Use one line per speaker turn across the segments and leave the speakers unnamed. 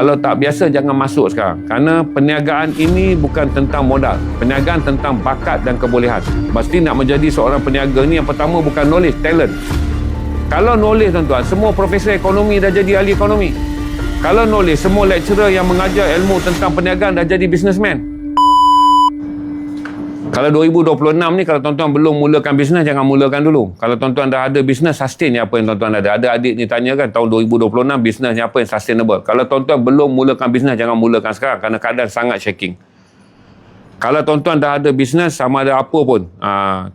Kalau tak biasa, jangan masuk sekarang. Kerana perniagaan ini bukan tentang modal. Perniagaan tentang bakat dan kebolehan. Pasti nak menjadi seorang peniaga ni, yang pertama bukan knowledge, talent. Kalau knowledge, tuan-tuan, semua profesor ekonomi dah jadi ahli ekonomi. Kalau knowledge, semua lecturer yang mengajar ilmu tentang perniagaan dah jadi businessman. Kalau 2026 ni, kalau tuan-tuan belum mulakan bisnes, jangan mulakan dulu. Kalau tuan-tuan dah ada bisnes, sustain apa yang tuan-tuan ada. Ada adik ni tanya kan, tahun 2026 bisnes apa yang sustainable. Kalau tuan-tuan belum mulakan bisnes, jangan mulakan sekarang kerana keadaan sangat shaking. Kalau tuan-tuan dah ada bisnes, sama ada apa pun,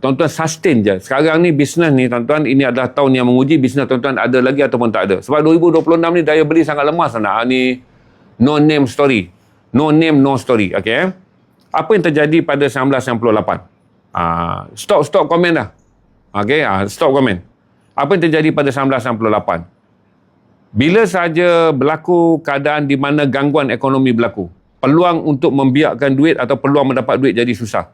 tuan-tuan sustain je. Sekarang ni bisnes ni, tuan-tuan, ini adalah tahun yang menguji bisnes tuan-tuan ada lagi ataupun tak ada. Sebab 2026 ni daya beli sangat lemah sana. Ni no name story. No name, no story. Okay? Apa yang terjadi pada 1998? Stop komen dah. Okay, stop komen. Apa yang terjadi pada 1998? Bila saja berlaku keadaan di mana gangguan ekonomi berlaku, peluang untuk membiakkan duit atau peluang mendapat duit jadi susah.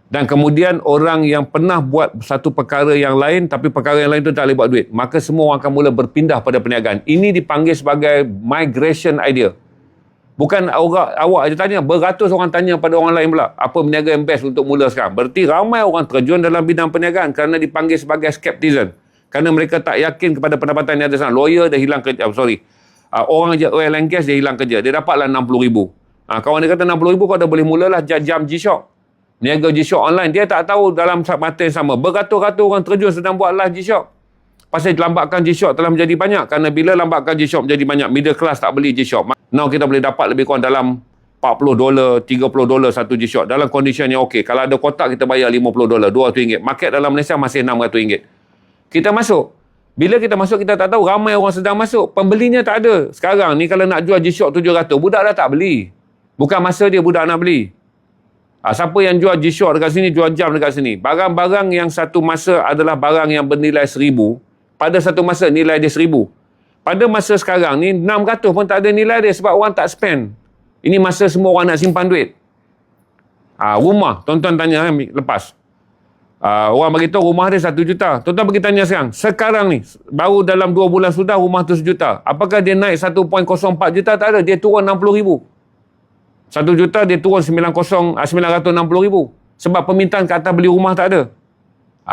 Dan kemudian orang yang pernah buat satu perkara yang lain, tapi perkara yang lain tu tak boleh buat duit, maka semua orang akan mula berpindah pada perniagaan. Ini dipanggil sebagai migration idea. Bukan awak aja tanya, beratus orang tanya pada orang lain pula, apa berniaga yang best untuk mula sekarang. Berarti ramai orang terjun dalam bidang perniagaan kerana dipanggil sebagai skeptism. Kerana mereka tak yakin kepada pendapatan yang ada sana. Lawyer dia hilang kerja, orang je oil and gas dia hilang kerja. Dia dapatlah 60,000. Kawan dia kata 60,000 kau dah boleh mulalah jam G-Shock. Niaga G-Shock online. Dia tak tahu dalam mata yang sama. Beratus-ratus orang terjun sedang buat live G-Shock. Pasal lambakan G-Shock telah menjadi banyak. Kerana bila lambakan G-Shock menjadi banyak, middle class tak beli G-Shock. Now kita boleh dapat lebih kurang dalam $40, $30 satu G-Shock. Dalam kondisi yang okey. Kalau ada kotak, kita bayar $50, RM200. Market dalam Malaysia masih RM600. Kita masuk. Bila kita masuk, kita tak tahu ramai orang sedang masuk. Pembelinya tak ada. Sekarang ni kalau nak jual G-Shock 700, budak dah tak beli. Bukan masa dia budak nak beli. Siapa yang jual G-Shock dekat sini, jual jam dekat sini. Barang-barang yang satu masa adalah barang yang bernilai 1,000. Pada satu masa nilai dia 1,000. Pada masa sekarang ni 600 pun tak ada nilai dia sebab orang tak spend. Ini masa semua orang nak simpan duit. Rumah, tuan-tuan tanya lepas. Orang beritahu rumah dia 1 juta. Tuan-tuan pergi tanya sekarang. Sekarang ni, baru dalam 2 bulan sudah rumah tu 1 juta. Apakah dia naik 1.04 juta? Tak ada. Dia turun 60,000. 1 juta dia turun 960,000. Sebab permintaan ke atas beli rumah tak ada.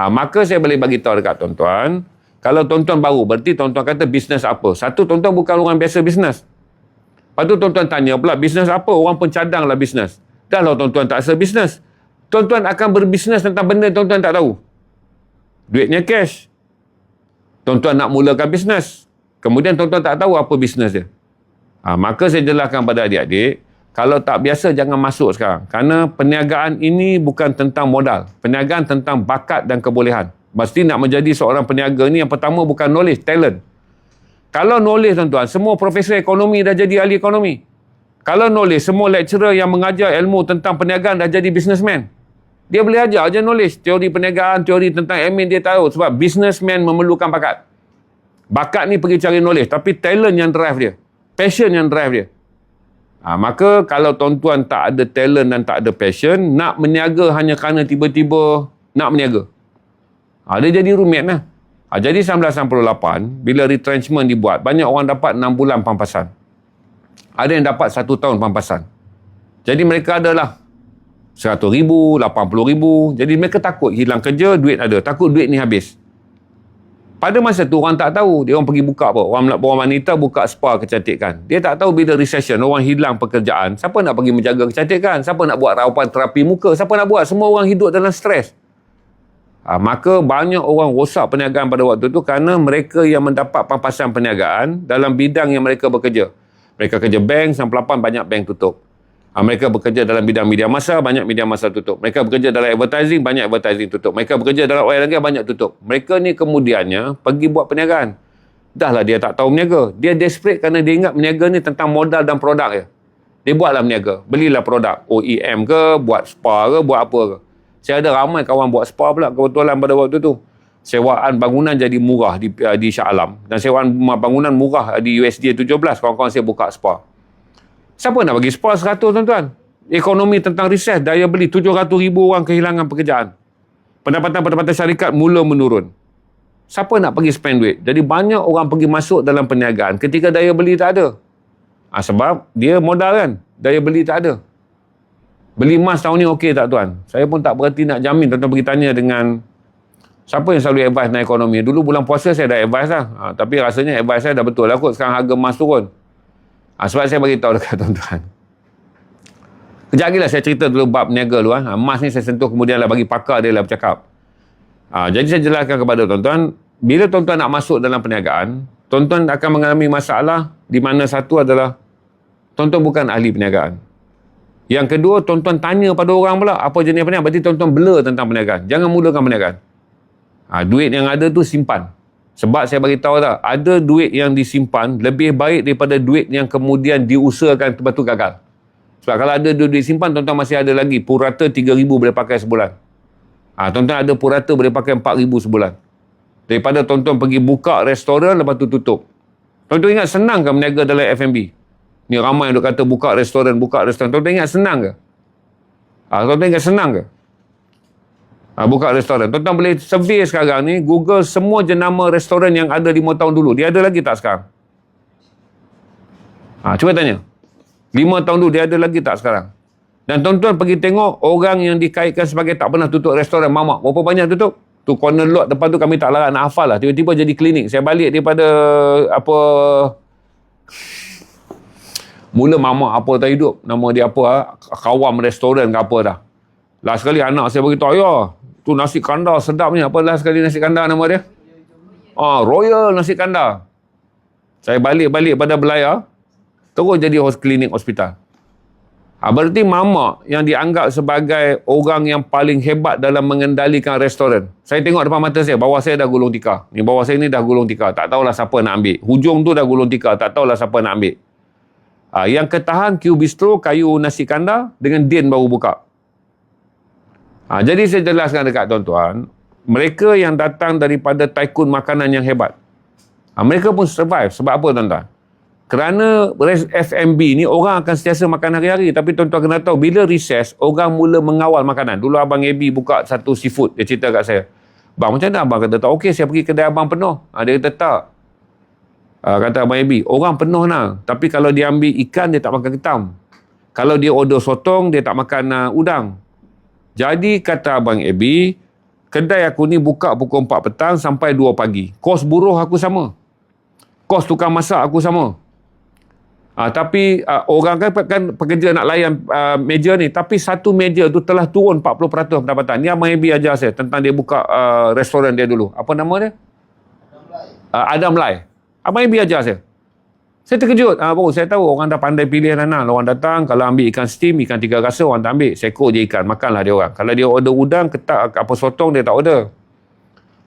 Maka saya boleh bagi tahu dekat tuan-tuan. Kalau tuan-tuan baru, berarti tuan-tuan kata bisnes apa? Satu, tuan-tuan bukan orang biasa bisnes. Lepas tu tuan-tuan tanya pula, bisnes apa? Orang pencadang lah bisnes. Dah lah tuan-tuan tak rasa bisnes. Tuan-tuan akan berbisnes tentang benda tuan-tuan tak tahu. Duitnya cash. Tuan-tuan nak mulakan bisnes. Kemudian tuan-tuan tak tahu apa bisnes dia. Maka saya jelaskan pada adik-adik, kalau tak biasa jangan masuk sekarang. Kerana perniagaan ini bukan tentang modal. Perniagaan tentang bakat dan kebolehan. Mesti nak menjadi seorang peniaga ni, yang pertama bukan knowledge, talent. Kalau knowledge, tuan-tuan, semua profesor ekonomi dah jadi ahli ekonomi. Kalau knowledge, semua lecturer yang mengajar ilmu tentang perniagaan dah jadi businessman. Dia boleh ajar je knowledge, teori perniagaan, teori tentang admin dia tahu. Sebab businessman memerlukan bakat. Bakat ni pergi cari knowledge, tapi talent yang drive dia. Passion yang drive dia. Maka kalau tuan-tuan tak ada talent dan tak ada passion, nak meniaga hanya kerana tiba-tiba nak meniaga. Dia jadi rumit lah. Jadi 1998, bila retrenchment dibuat, banyak orang dapat 6 bulan pampasan. Ada yang dapat 1 tahun pampasan. Jadi mereka adalah 100,000, 80,000. Jadi mereka takut hilang kerja, duit ada. Takut duit ni habis. Pada masa tu orang tak tahu. Dia orang pergi buka apa? Orang wanita buka spa kecantikan. Dia tak tahu bila recession, orang hilang pekerjaan. Siapa nak pergi menjaga kecantikan? Siapa nak buat rawatan terapi muka? Siapa nak buat? Semua orang hidup dalam stres. Maka banyak orang rosak perniagaan pada waktu itu kerana mereka yang mendapat pampasan perniagaan dalam bidang yang mereka bekerja. Mereka kerja bank, 98 banyak bank tutup. Mereka bekerja dalam bidang media massa, banyak media massa tutup. Mereka bekerja dalam advertising, banyak advertising tutup. Mereka bekerja dalam oil and gas, banyak tutup. Mereka ni kemudiannya pergi buat perniagaan. Dahlah dia tak tahu meniaga. Dia desperate kerana dia ingat meniaga ni tentang modal dan produk je. Dia buatlah meniaga. Belilah produk. OEM ke, buat spa ke, buat apa ke. Saya ada ramai kawan buat spa pula kebetulan pada waktu tu. Sewaan bangunan jadi murah di Shah Alam. Dan sewaan bangunan murah di USD 17. Kawan-kawan saya buka spa. Siapa nak bagi spa 100, tuan-tuan? Ekonomi tentang recess, daya beli 700,000 orang kehilangan pekerjaan. Pendapatan syarikat mula menurun. Siapa nak pergi spend duit? Jadi banyak orang pergi masuk dalam perniagaan ketika daya beli tak ada. Sebab dia modal kan. Daya beli tak ada. Beli emas tahun ni okey tak tuan? Saya pun tak berhenti nak jamin. Tuan-tuan pergi tanya dengan siapa yang selalu advice tentang ekonomi. Dulu bulan puasa saya dah advice lah. Tapi rasanya advice saya dah betul lah kot. Sekarang harga emas turun. Sebab saya bagi tahu dekat tuan-tuan. Kejap lagi lah saya cerita dulu bab niaga dulu. Emas ni saya sentuh kemudian lah bagi pakar dia lah bercakap. Jadi saya jelaskan kepada tuan-tuan. Bila tuan-tuan nak masuk dalam perniagaan, tuan-tuan akan mengalami masalah di mana satu adalah tuan-tuan bukan ahli perniagaan. Yang kedua, tuan-tuan tanya pada orang pula apa jenis perniagaan. Berarti tuan-tuan blur tentang perniagaan. Jangan mulakan perniagaan. Duit yang ada tu simpan. Sebab saya bagi tahu tak, ada duit yang disimpan lebih baik daripada duit yang kemudian diusahakan lepas tu gagal. Sebab kalau ada duit simpan, tuan-tuan masih ada lagi. Purata 3,000 boleh pakai sebulan. Tuan-tuan ada purata boleh pakai 4,000 sebulan. Daripada tuan-tuan pergi buka restoran lepas tu tutup. Tuan-tuan ingat senang ke berniaga dalam F&B? Ni ramai yang kata buka restoran. Tuan-tuan ingat senang ke? Tuan-tuan ingat senang ke? Buka restoran. Tuan-tuan boleh survey sekarang ni, Google semua jenama restoran yang ada 5 tahun dulu. Dia ada lagi tak sekarang? Cuba tanya. 5 tahun dulu dia ada lagi tak sekarang? Dan tuan-tuan pergi tengok orang yang dikaitkan sebagai tak pernah tutup restoran mamak. Berapa banyak tutup? Tu corner lot depan tu kami tak larat nak hafal lah. Tiba-tiba jadi klinik. Saya balik daripada mula mamak apa tak hidup. Nama dia apa? Kawam restoran ke apa dah. Last sekali anak saya beritahu, ya, tu nasi kandar sedapnya. Apa last sekali nasi kandar nama dia? Royal nasi kandar. Saya balik pada belayar. Terus jadi klinik hospital. Berarti mamak yang dianggap sebagai orang yang paling hebat dalam mengendalikan restoran. Saya tengok depan mata saya, bawah saya dah gulung tikar. Ni bawah saya ni dah gulung tikar. Tak tahulah siapa nak ambil. Hujung tu dah gulung tikar. Tak tahulah siapa nak ambil. Yang ketahan Q Bistro, kayu nasi kandar dengan Din baru buka. Jadi saya jelaskan dekat tuan-tuan, mereka yang datang daripada tycoon makanan yang hebat, mereka pun survive. Sebab apa tuan-tuan? Kerana F&B ni orang akan sentiasa makan hari-hari. Tapi tuan-tuan kena tahu, bila recess, orang mula mengawal makanan. Dulu Abang Abi buka satu seafood. Dia cerita kat saya. Bang, macam mana abang kata tak? Okey, saya pergi kedai abang penuh. Dia kata tak. Kata Abang Abi, orang penuh lah. Tapi kalau dia ambil ikan, dia tak makan ketam. Kalau dia order sotong, dia tak makan udang. Jadi kata Abang Abi, kedai aku ni buka pukul 4 petang sampai 2 pagi. Kos buruh aku sama. Kos tukang masak aku sama. Tapi orang kan pekerja nak layan meja ni. Tapi satu meja tu telah turun 40% pendapatan. Ni Abang Abi ajar saya tentang dia buka restoran dia dulu. Apa nama dia? Adam Lai. Abang Abi ajar saya. Saya terkejut. Baru saya tahu orang dah pandai pilih lah. Orang datang, kalau ambil ikan steam, ikan 3 rasa, orang tak ambil. Sekor je ikan. Makanlah dia orang. Kalau dia order udang, ketak apa sotong, dia tak order.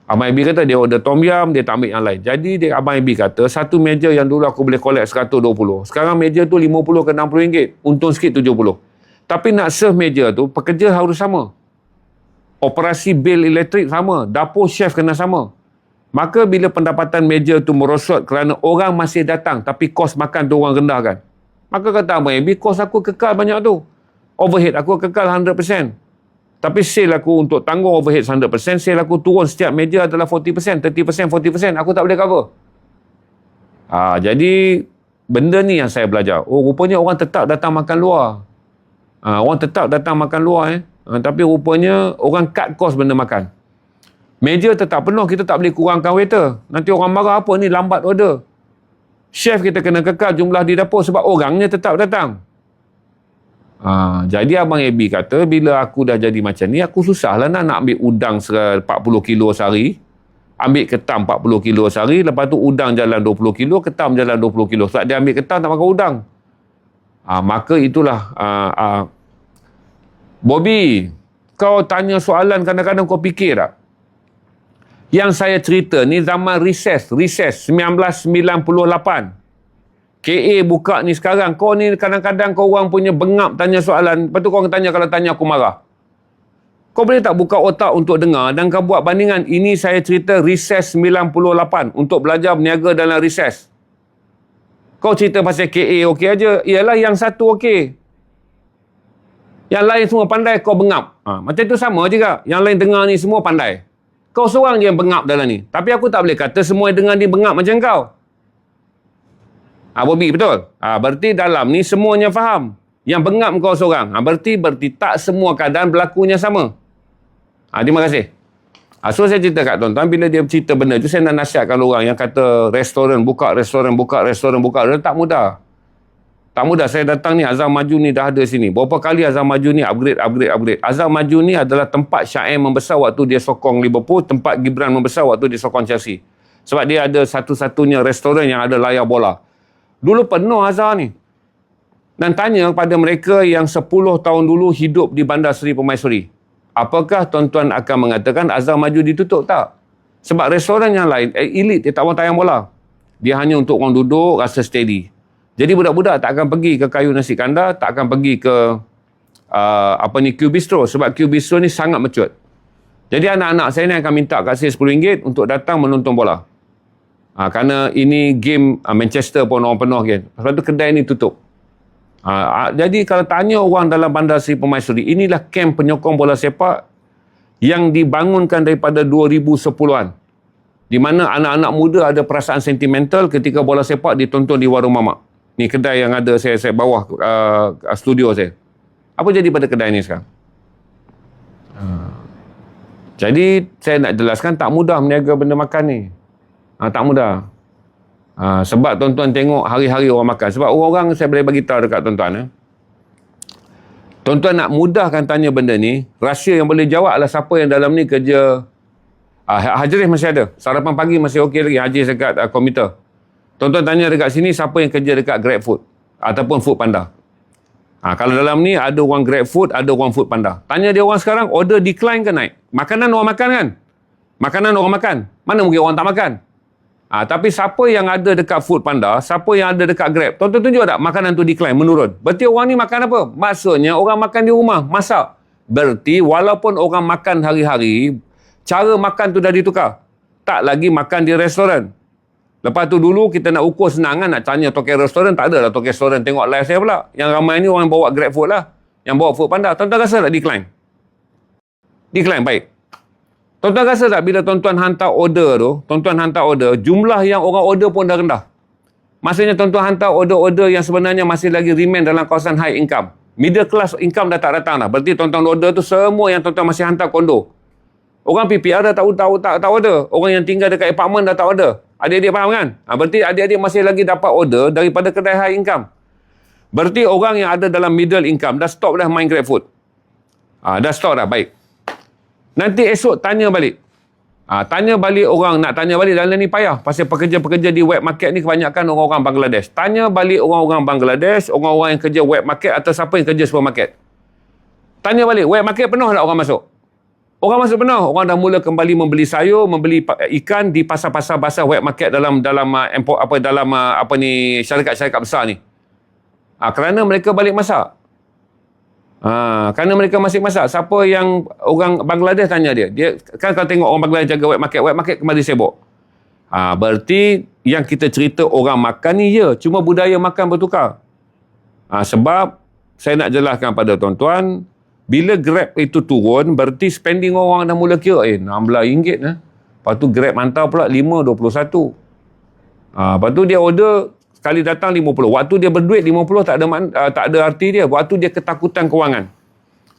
Abang Abi kata dia order tom yum, dia tak ambil yang lain. Jadi Abang Abi kata, satu meja yang dulu aku boleh collect 120. Sekarang meja tu 50 ke 60 ringgit. Untung sikit 70. Tapi nak serve meja tu, pekerja harus sama. Operasi bil elektrik sama. Dapur chef kena sama. Maka bila pendapatan meja tu merosot kerana orang masih datang tapi kos makan tu orang rendahkan. Maka kata Abang Abi, kos aku kekal banyak tu. Overhead aku kekal 100%. Tapi sale aku untuk tanggung overhead 100%, sale aku turun setiap meja adalah 40%, 30%, 40%. Aku tak boleh cover. Jadi, benda ni yang saya belajar. Rupanya orang tetap datang makan luar. Orang tetap datang makan luar. Tapi rupanya orang cut cost benda makan. Meja tetap penuh, kita tak boleh kurangkan waiter. Nanti orang marah apa ni, lambat order. Chef kita kena kekal jumlah di dapur sebab orangnya tetap datang. Jadi Abang Abi kata, bila aku dah jadi macam ni, aku susahlah nak ambil udang 40 kilo sehari, ambil ketam 40 kilo sehari, lepas tu udang jalan 20 kilo, ketam jalan 20 kilo. Sebab dia ambil ketam tak makan udang. Maka itulah Bobby, kau tanya soalan kadang-kadang kau fikir tak? Yang saya cerita ni zaman recess 1998. KA buka ni sekarang. Kau ni kadang-kadang kau orang punya bengap tanya soalan. Lepas tu kau tanya, kalau tanya aku marah. Kau boleh tak buka otak untuk dengar dan kau buat bandingan. Ini saya cerita recess 98 untuk belajar berniaga dalam recess. Kau cerita pasal KA okey aja. Ialah yang satu okey. Yang lain semua pandai, kau bengap. Macam tu sama juga. Yang lain dengar ni semua pandai. Kau seorang je yang bengap dalam ni. Tapi aku tak boleh kata semua yang dengar ni bengap macam kau. Bobby, betul? Berarti dalam ni semuanya faham. Yang bengap kau seorang. Berarti tak semua keadaan berlakunya sama. Terima kasih. So saya cerita kat tuan-tuan, bila dia cerita benda tu, saya nak nasihatkan orang yang kata restoran buka. Tak mudah. Tak mudah. Saya datang ni, Azam Maju ni dah ada sini. Berapa kali Azam Maju ni upgrade. Azam Maju ni adalah tempat Syaim membesar waktu dia sokong Liverpool, tempat Gibran membesar waktu dia sokong Chelsea. Sebab dia ada satu-satunya restoran yang ada layar bola. Dulu penuh Azhar ni. Dan tanya kepada mereka yang 10 tahun dulu hidup di Bandar Seri Permaisuri. Apakah tuan-tuan akan mengatakan Azhar Maju ditutup? Tak. Sebab restoran yang lain, elit, dia tak mahu tayang bola. Dia hanya untuk orang duduk, rasa steady. Jadi budak-budak tak akan pergi ke Kayu Nasi Kandar, tak akan pergi ke Q Bistro. Sebab Q Bistro ni sangat mature. Jadi anak-anak saya ni akan minta kat saya RM10 untuk datang menonton bola. Kerana ini game Manchester pun orang penuh kan. Lepas tu kedai ni tutup. Jadi kalau tanya orang dalam Bandar Seri Permaisuri, inilah kem penyokong bola sepak yang dibangunkan daripada 2010-an. Di mana anak-anak muda ada perasaan sentimental ketika bola sepak ditonton di warung mamak. Ni kedai yang ada saya bawah studio saya. Apa jadi pada kedai ni sekarang? Jadi saya nak jelaskan tak mudah meniaga benda makan ni. Tak mudah. Sebab tuan-tuan tengok hari-hari orang makan. Sebab orang-orang saya boleh bagi tahu dekat tuan-tuan. Tuan-tuan nak mudahkan tanya benda ni, rahsia yang boleh jawab adalah siapa yang dalam ni kerja. Hajris masih ada. Sarapan pagi masih okey lagi. Hajris dekat komputer. Tuan-tuan tanya dekat sini siapa yang kerja dekat GrabFood ataupun Food Panda. Kalau dalam ni ada orang GrabFood, ada orang Food Panda. Tanya dia orang sekarang, order decline ke naik? Makanan orang makan kan? Makanan orang makan. Mana mungkin orang tak makan? Tapi siapa yang ada dekat Food Panda, siapa yang ada dekat Grab, tuan-tuan tunjuk tak makanan tu decline, menurun. Berarti orang ni makan apa? Maksudnya orang makan di rumah, masak. Berarti walaupun orang makan hari-hari, cara makan tu dah ditukar. Tak lagi makan di restoran. Lepas tu dulu kita nak ukur senang kan, nak tanya token restoran, tak ada lah token restoran tengok live saya pula. Yang ramai ni orang bawa Grab Food lah. Yang bawa Food Panda. Tuan-tuan rasa tak decline? Decline, baik. Tuan-tuan rasa tak bila tuan-tuan hantar order tu, jumlah yang orang order pun dah rendah. Maksudnya tuan-tuan hantar order-order yang sebenarnya masih lagi remain dalam kawasan high income. Middle class income dah tak datang dah. Berarti tuan-tuan order tu semua yang tuan-tuan masih hantar kondo. Orang PPR dah tak order. Orang yang tinggal dekat apartment dah tak order. Adik-adik faham kan? Berarti adik-adik masih lagi dapat order daripada kedai high income. Berarti orang yang ada dalam middle income dah stop dah main Grab Food. Dah stop dah, baik. Nanti esok tanya balik. Tanya balik orang, nak tanya balik dalam ni payah. Pasal pekerja-pekerja di web market ni kebanyakan orang-orang Bangladesh. Tanya balik orang-orang Bangladesh, orang-orang yang kerja web market atau siapa yang kerja supermarket. Tanya balik, web market penuh tak orang masuk? Orang masuk penuh. Orang dah mula kembali membeli sayur, membeli ikan di pasar-pasar basah web market dalam syarikat-syarikat besar ni. Kerana mereka balik masak. Kerana mereka masih masak. Siapa yang orang Bangladesh tanya dia kan kalau tengok orang Bangladesh jaga web market kembali sibuk. Berarti yang kita cerita orang makan ni cuma budaya makan bertukar. Sebab saya nak jelaskan pada tuan-tuan, bila Grab itu turun, berarti spending orang dah mula kira, RM16 Lepas tu Grab hantar pula RM5.21. Lepas tu dia order sekali datang RM50. Waktu dia berduit RM50 tak ada arti dia. Waktu dia ketakutan kewangan.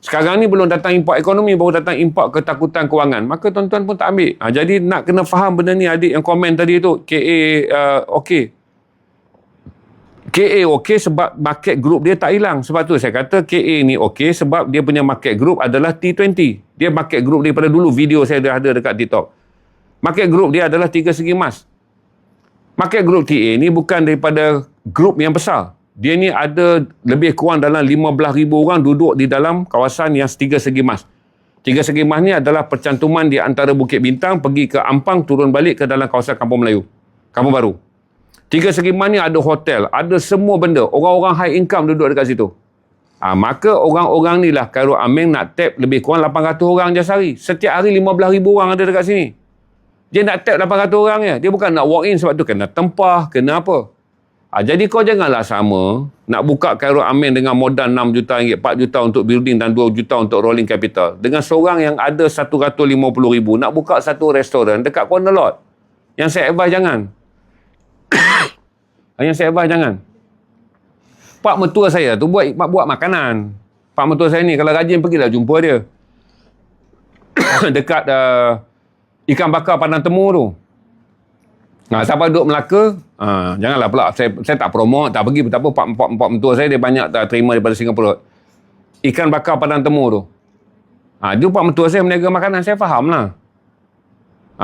Sekarang ni belum datang import ekonomi, baru datang import ketakutan kewangan. Maka tuan-tuan pun tak ambil. Jadi nak kena faham benda ni. Adik yang komen tadi tu, KA okey. KA okey sebab market group dia tak hilang. Sebab tu saya kata KA ni okey sebab dia punya market group adalah T20. Dia market group daripada dulu, video saya dah ada dekat TikTok. Market group dia adalah 3 segi emas. Market group TA ni bukan daripada group yang besar. Dia ni ada lebih kurang dalam 15,000 orang duduk di dalam kawasan yang 3 segi emas. 3 segi emas ni adalah percantuman di antara Bukit Bintang pergi ke Ampang, turun balik ke dalam kawasan Kampung Melayu, Kampung Baru. 3 segi emas ni ada hotel, ada semua benda. Orang-orang high income duduk dekat situ. Maka orang-orang ni lah Khairul Aming nak tap lebih kurang 800 orang je sehari. Setiap hari 15,000 orang ada dekat sini. Dia nak tap 800 orang je. Dia bukan nak walk in sebab tu kena tempah, kena apa. Jadi kau janganlah sama nak buka Khairul Aming dengan modal 6 juta ringgit, 4 juta untuk building dan 2 juta untuk rolling capital. Dengan seorang yang ada 150,000 nak buka satu restoran dekat corner lot. Yang saya advise jangan. Yang saya advise jangan. Pak mertua saya tu buat makanan. Pak mertua saya ni kalau rajin pergilah jumpa dia. Dekat ikan bakar Padang Temu tu. Siapa duduk Melaka, janganlah pula saya tak promote, tak pergi, tak apa. Pak mentua saya dia banyak tak terima daripada Singapura. Ikan bakar Padang Temu tu. Dia pak mentua saya meniaga makanan, saya faham lah.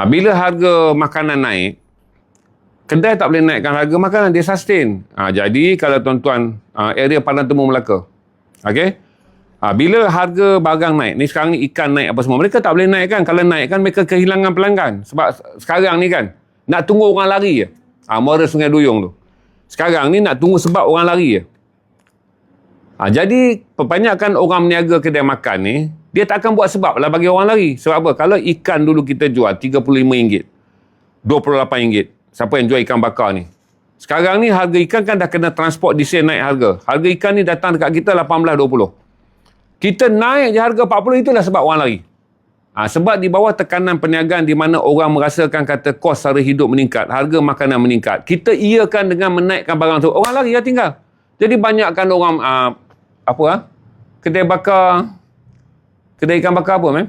Bila harga makanan naik, kedai tak boleh naikkan harga makanan, dia sustain. Jadi kalau tuan-tuan area Padang Temu Melaka, okey, bila harga barang naik, ni sekarang ni ikan naik apa semua, mereka tak boleh naikkan. Kalau naikkan mereka kehilangan pelanggan. Sebab sekarang ni kan nak tunggu orang lari je. Muara Sungai Duyung tu. Sekarang ni nak tunggu sebab orang lari je. Jadi kebanyakan orang meniaga kedai makan ni, dia tak akan buat sebab lah bagi orang lari. Sebab apa? Kalau ikan dulu kita jual RM35, RM28, siapa yang jual ikan bakar ni? Sekarang ni harga ikan kan dah kena transport diesel naik harga. Harga ikan ni datang dekat kita RM18-20. Kita naik je harga RM40, itulah sebab orang lari. Sebab di bawah tekanan perniagaan di mana orang merasakan kata kos sara hidup meningkat, harga makanan meningkat, kita iakan dengan menaikkan barang tu, orang lari lah tinggal. Jadi banyakkan orang kedai ikan bakar apa mem?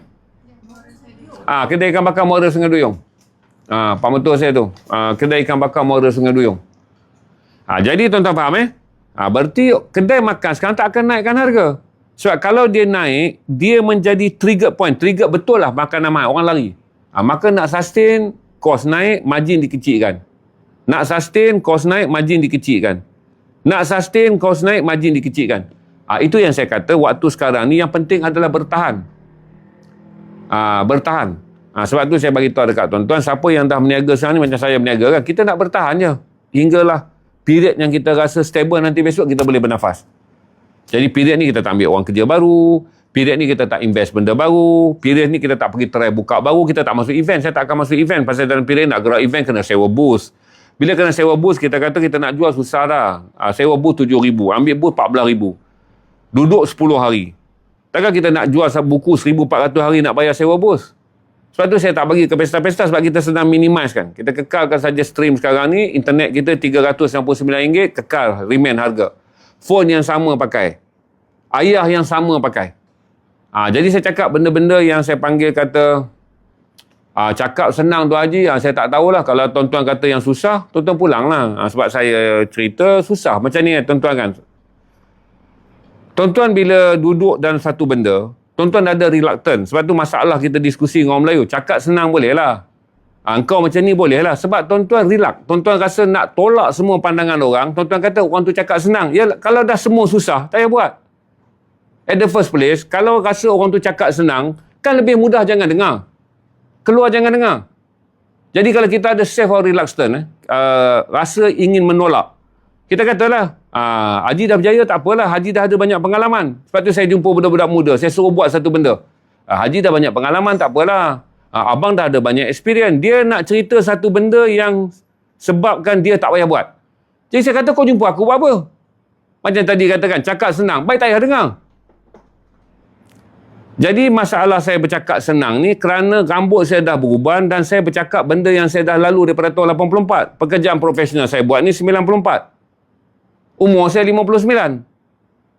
Kedai ikan bakar Muara Sungai Duyung. Pak mentua saya tu, kedai ikan bakar Muara Sungai Duyung. Jadi tuan-tuan faham berarti kedai makan sekarang tak akan naikkan harga. Sebab kalau dia naik, dia menjadi trigger point. Trigger betul lah makanan mahal, orang lari. Maka nak sustain, kos naik, margin dikecilkan. Nak sustain, kos naik, margin dikecilkan. Nak sustain, kos naik, margin dikecilkan. Itu yang saya kata, waktu sekarang ni yang penting adalah bertahan. Bertahan. Sebab tu saya bagi tahu dekat tuan-tuan, siapa yang dah meniaga sekarang ni macam saya meniaga kan, kita nak bertahan je. Hinggalah period yang kita rasa stable, nanti besok kita boleh bernafas. Jadi period ni kita tak ambil orang kerja baru, period ni kita tak invest benda baru, period ni kita tak pergi try buka baru, kita tak masuk event. Saya tak akan masuk event pasal dalam period nak gerak event kena sewa booth. Bila kena sewa booth, kita kata kita nak jual susah dah. Sewa booth RM7,000, ambil booth RM14,000. Duduk 10 hari. Takkan kita nak jual buku 1,400 hari nak bayar sewa booth? Sebab tu saya tak bagi ke pesta-pesta, sebab kita sedang minimize kan. Kita kekalkan saja stream sekarang ni, internet kita RM399, kekal, remain harga. Phone yang sama pakai. Ayah yang sama pakai. Jadi saya cakap benda-benda yang saya panggil kata cakap senang tu Haji, saya tak tahulah. Kalau tuan-tuan kata yang susah, tuan-tuan pulang lah. Sebab saya cerita susah. Macam ni tuan-tuan kan. Tuan-tuan bila duduk dalam satu benda, tuan-tuan ada reluctant. Sebab tu masalah kita diskusi dengan orang Melayu. Cakap senang boleh lah. Engkau macam ni boleh lah. Sebab tuan-tuan relax. Tuan-tuan rasa nak tolak semua pandangan orang. Tuan-tuan kata orang tu cakap senang. Ya, kalau dah semua susah, tak payah buat. At the first place, kalau rasa orang tu cakap senang, kan lebih mudah jangan dengar. Keluar jangan dengar. Jadi kalau kita ada self or reluctant, rasa ingin menolak. Kita katalah, Haji dah berjaya tak apalah. Haji dah ada banyak pengalaman. Sebab tu saya jumpa budak-budak muda. Saya suruh buat satu benda. Haji dah banyak pengalaman tak apalah. Abang dah ada banyak experience. Dia nak cerita satu benda yang sebabkan dia tak payah buat. Jadi saya kata, kau jumpa aku buat apa? Macam tadi katakan, cakap senang. Baik tak payah dengar. Jadi masalah saya bercakap senang ni kerana rambut saya dah beruban dan saya bercakap benda yang saya dah lalu daripada tahun 84. Pekerjaan profesional saya buat ni 94. Umur saya 59.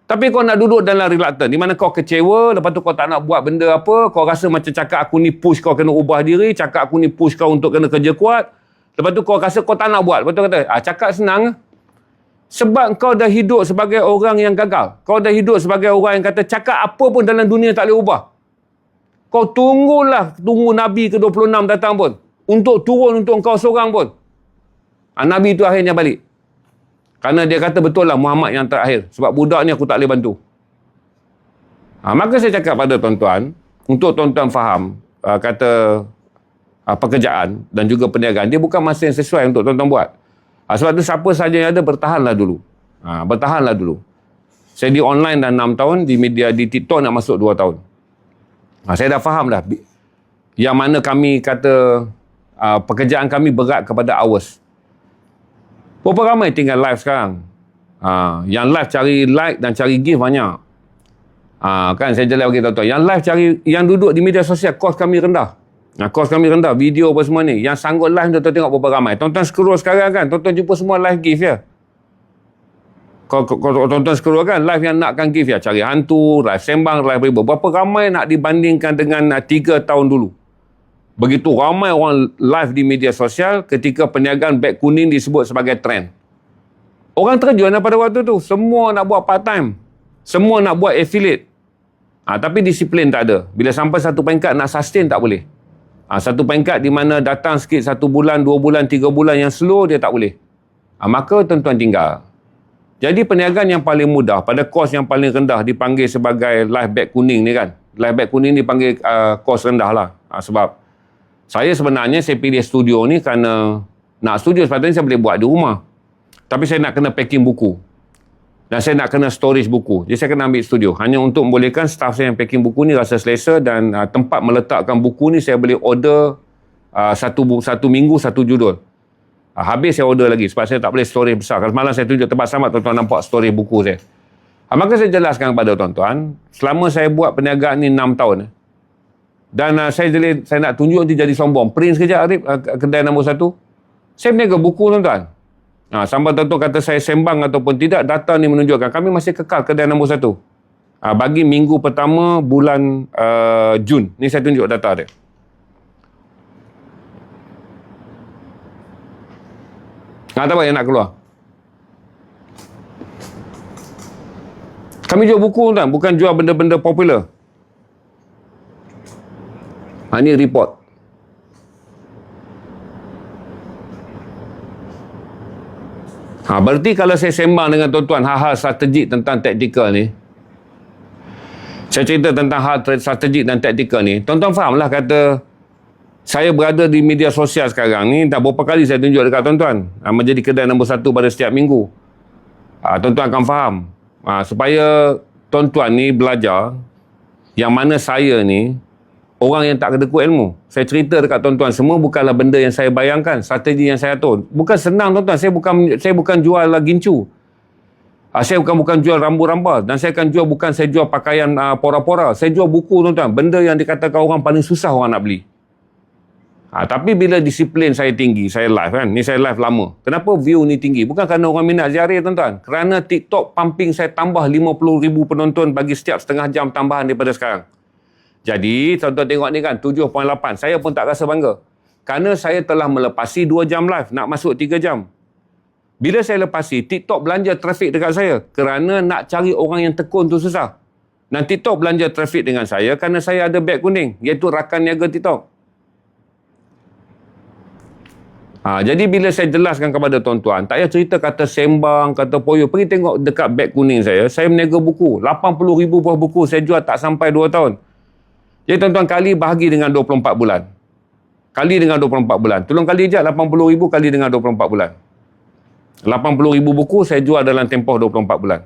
Tapi kau nak duduk dalam reluctant, di mana kau kecewa, lepas tu kau tak nak buat benda apa, kau rasa macam cakap aku ni push kau kena ubah diri, cakap aku ni push kau untuk kena kerja kuat, lepas tu kau rasa kau tak nak buat, lepas tu kata, cakap senang, sebab kau dah hidup sebagai orang yang gagal, kau dah hidup sebagai orang yang kata cakap apa pun dalam dunia tak boleh ubah. Kau tunggu Nabi ke-26 datang pun, untuk turun untuk kau seorang pun. Nabi tu akhirnya balik. Kerana dia kata betul lah Muhammad yang terakhir. Sebab budak ni aku tak boleh bantu. Maka saya cakap pada tuan-tuan, untuk tuan-tuan faham, pekerjaan dan juga perniagaan, dia bukan masa yang sesuai untuk tuan-tuan buat. Sebab tu siapa saja yang ada, bertahanlah dulu. Bertahanlah dulu. Saya di online dah 6 tahun, di media, di TikTok nak masuk 2 tahun. Saya dah faham dah. Yang mana kami kata, pekerjaan kami berat kepada hours. Berapa ramai tinggal live sekarang? Yang live cari like dan cari gift banyak. Kan saya jelas bagi tuan-tuan. Yang live cari, yang duduk di media sosial, kos kami rendah. Kos kami rendah. Video apa semua ni. Yang sanggup live, tuan-tuan tengok berapa ramai. Tuan-tuan scroll sekarang kan, tuan-tuan jumpa semua live gift ya. Kau tonton scroll kan, live yang nakkan give ya, cari hantu, live sembang, live riba. Berapa ramai nak dibandingkan dengan 3 tahun dulu. Begitu ramai orang live di media sosial ketika perniagaan beg kuning disebut sebagai trend. Orang terjun pada waktu tu. Semua nak buat part time. Semua nak buat affiliate. Tapi disiplin tak ada. Bila sampai satu peringkat nak sustain tak boleh. Satu peringkat di mana datang sikit 1 bulan, 2 bulan, 3 bulan yang slow dia tak boleh. Maka tuan-tuan tinggal. Jadi perniagaan yang paling mudah pada kos yang paling rendah dipanggil sebagai live bag kuning ni kan. Live bag kuning dipanggil kos rendah lah. Sebab saya sebenarnya saya pilih studio ni kerana nak studio sepatutnya saya boleh buat di rumah. Tapi saya nak kena packing buku. Dan saya nak kena storage buku. Jadi saya kena ambil studio. Hanya untuk membolehkan staff saya yang packing buku ni rasa selesa dan tempat meletakkan buku ni saya boleh order satu minggu satu judul. Habis saya order lagi sebab saya tak boleh storage besar. Kalau malam saya tunjuk tempat sama, tuan-tuan nampak storage buku saya. Maka saya jelaskan kepada tuan-tuan, selama saya buat perniagaan ni 6 tahun. Dan saya nak tunjuk nanti jadi sombong. Print sekejap Arif, kedai nombor 1. Saya berniaga buku tuan-tuan. Sampai tuan-tuan kata saya sembang ataupun tidak, data ni menunjukkan kami masih kekal kedai nombor 1. Bagi minggu pertama bulan Jun. Ni saya tunjuk data dia. Tak apa yang nak keluar. Kami jual buku tuan, bukan jual benda-benda popular. Ini report. Berarti kalau saya sembang dengan tuan-tuan hal-hal strategik tentang taktikal ni, saya cerita tentang hal strategik dan taktikal ni, tuan-tuan fahamlah kata saya berada di media sosial sekarang ni, tak berapa kali saya tunjuk dekat tuan-tuan menjadi kedai nombor 1 pada setiap minggu. Tuan-tuan akan faham. Supaya tuan-tuan ni belajar yang mana saya ni orang yang tak kedekut ilmu. Saya cerita dekat tuan-tuan, semua bukanlah benda yang saya bayangkan, strategi yang saya atur. Bukan senang tuan-tuan, saya bukan jual gincu. Saya bukan jual rambu-ramba dan saya akan jual, bukan saya jual pakaian pora-pora. Saya jual buku tuan-tuan, benda yang dikatakan orang paling susah orang nak beli. Tapi bila disiplin saya tinggi, saya live kan. Ni saya live lama. Kenapa view ni tinggi? Bukan kerana orang minat ziarah tuan-tuan. Kerana TikTok pumping saya tambah 50,000 penonton bagi setiap setengah jam tambahan daripada sekarang. Jadi, tuan-tuan tengok ni kan, 7.8. Saya pun tak rasa bangga. Kerana saya telah melepasi 2 jam live, nak masuk 3 jam. Bila saya lepasi, TikTok belanja trafik dekat saya. Kerana nak cari orang yang tekun tu susah. Dan TikTok belanja trafik dengan saya kerana saya ada beg kuning, iaitu rakan niaga TikTok. Jadi bila saya jelaskan kepada tuan-tuan, tak payah cerita kata sembang, kata poyo. Pergi tengok dekat beg kuning saya meniaga buku. 80,000 buah buku saya jual tak sampai 2 tahun. Jadi tuan-tuan kali bahagi dengan 24 bulan. Kali dengan 24 bulan. Tolong kali je 80,000 kali dengan 24 bulan. 80,000 buku saya jual dalam tempoh 24 bulan.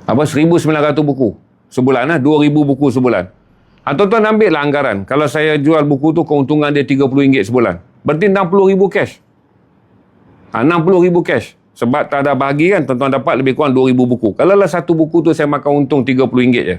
Apa 1,900 buku sebulan 2,000 buku sebulan. Tuan-tuan ambil lah anggaran. Kalau saya jual buku tu keuntungan dia RM30 sebulan. Berarti 60,000 cash. 60,000 cash. Sebab tak ada bahagi kan, tuan-tuan dapat lebih kurang 2,000 buku. Kalau lah satu buku tu saya makan untung RM30 je.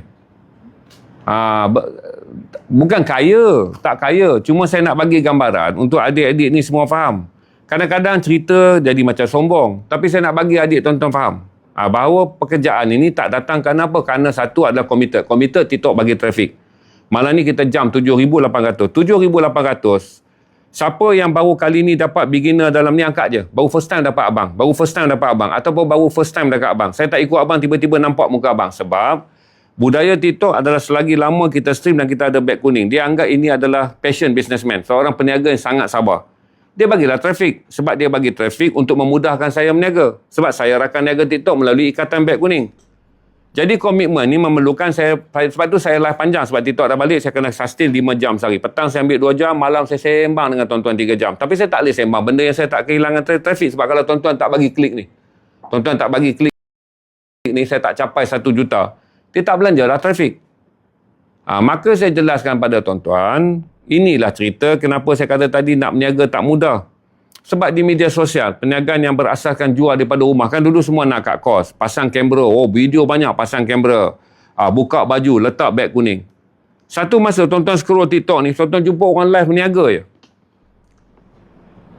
Bukan kaya, tak kaya. Cuma saya nak bagi gambaran untuk adik-adik ni semua faham. Kadang-kadang cerita jadi macam sombong. Tapi saya nak bagi adik tuan-tuan faham. Bahawa pekerjaan ini tak datang kerana apa? Kerana satu adalah committed. Committed TikTok bagi trafik. Malam ni kita jam 7,800. 7,800. Siapa yang baru kali ni dapat beginner dalam ni, angkat je. Baru first time dapat abang. Baru first time dapat abang. Ataupun baru first time dekat abang. Saya tak ikut abang, tiba-tiba nampak muka abang. Sebab budaya TikTok adalah selagi lama kita stream dan kita ada beg kuning. Dia anggap ini adalah passion businessman. Seorang peniaga yang sangat sabar. Dia bagilah trafik. Sebab dia bagi trafik untuk memudahkan saya meniaga. Sebab saya rakan niaga TikTok melalui ikatan beg kuning. Jadi komitmen ni memerlukan sebab tu saya live panjang. Sebab TikTok dah balik, saya kena sustain 5 jam sehari. Petang saya ambil 2 jam, malam saya sembang dengan tuan-tuan 3 jam. Tapi saya tak boleh sembang benda yang saya tak kehilangan trafik. Sebab kalau tuan-tuan tak bagi klik ni, tuan-tuan tak bagi klik ni, saya tak capai 1 juta. Dia tak belanja lah trafik. Maka saya jelaskan pada tuan-tuan, inilah cerita kenapa saya kata tadi nak berniaga tak mudah. Sebab di media sosial, perniagaan yang berasaskan jual daripada rumah. Kan dulu semua nak kat kos. Pasang kamera. Video banyak pasang kamera. Buka baju, letak beg kuning. Satu masa tuan-tuan scroll TikTok ni, tuan-tuan jumpa orang live berniaga je.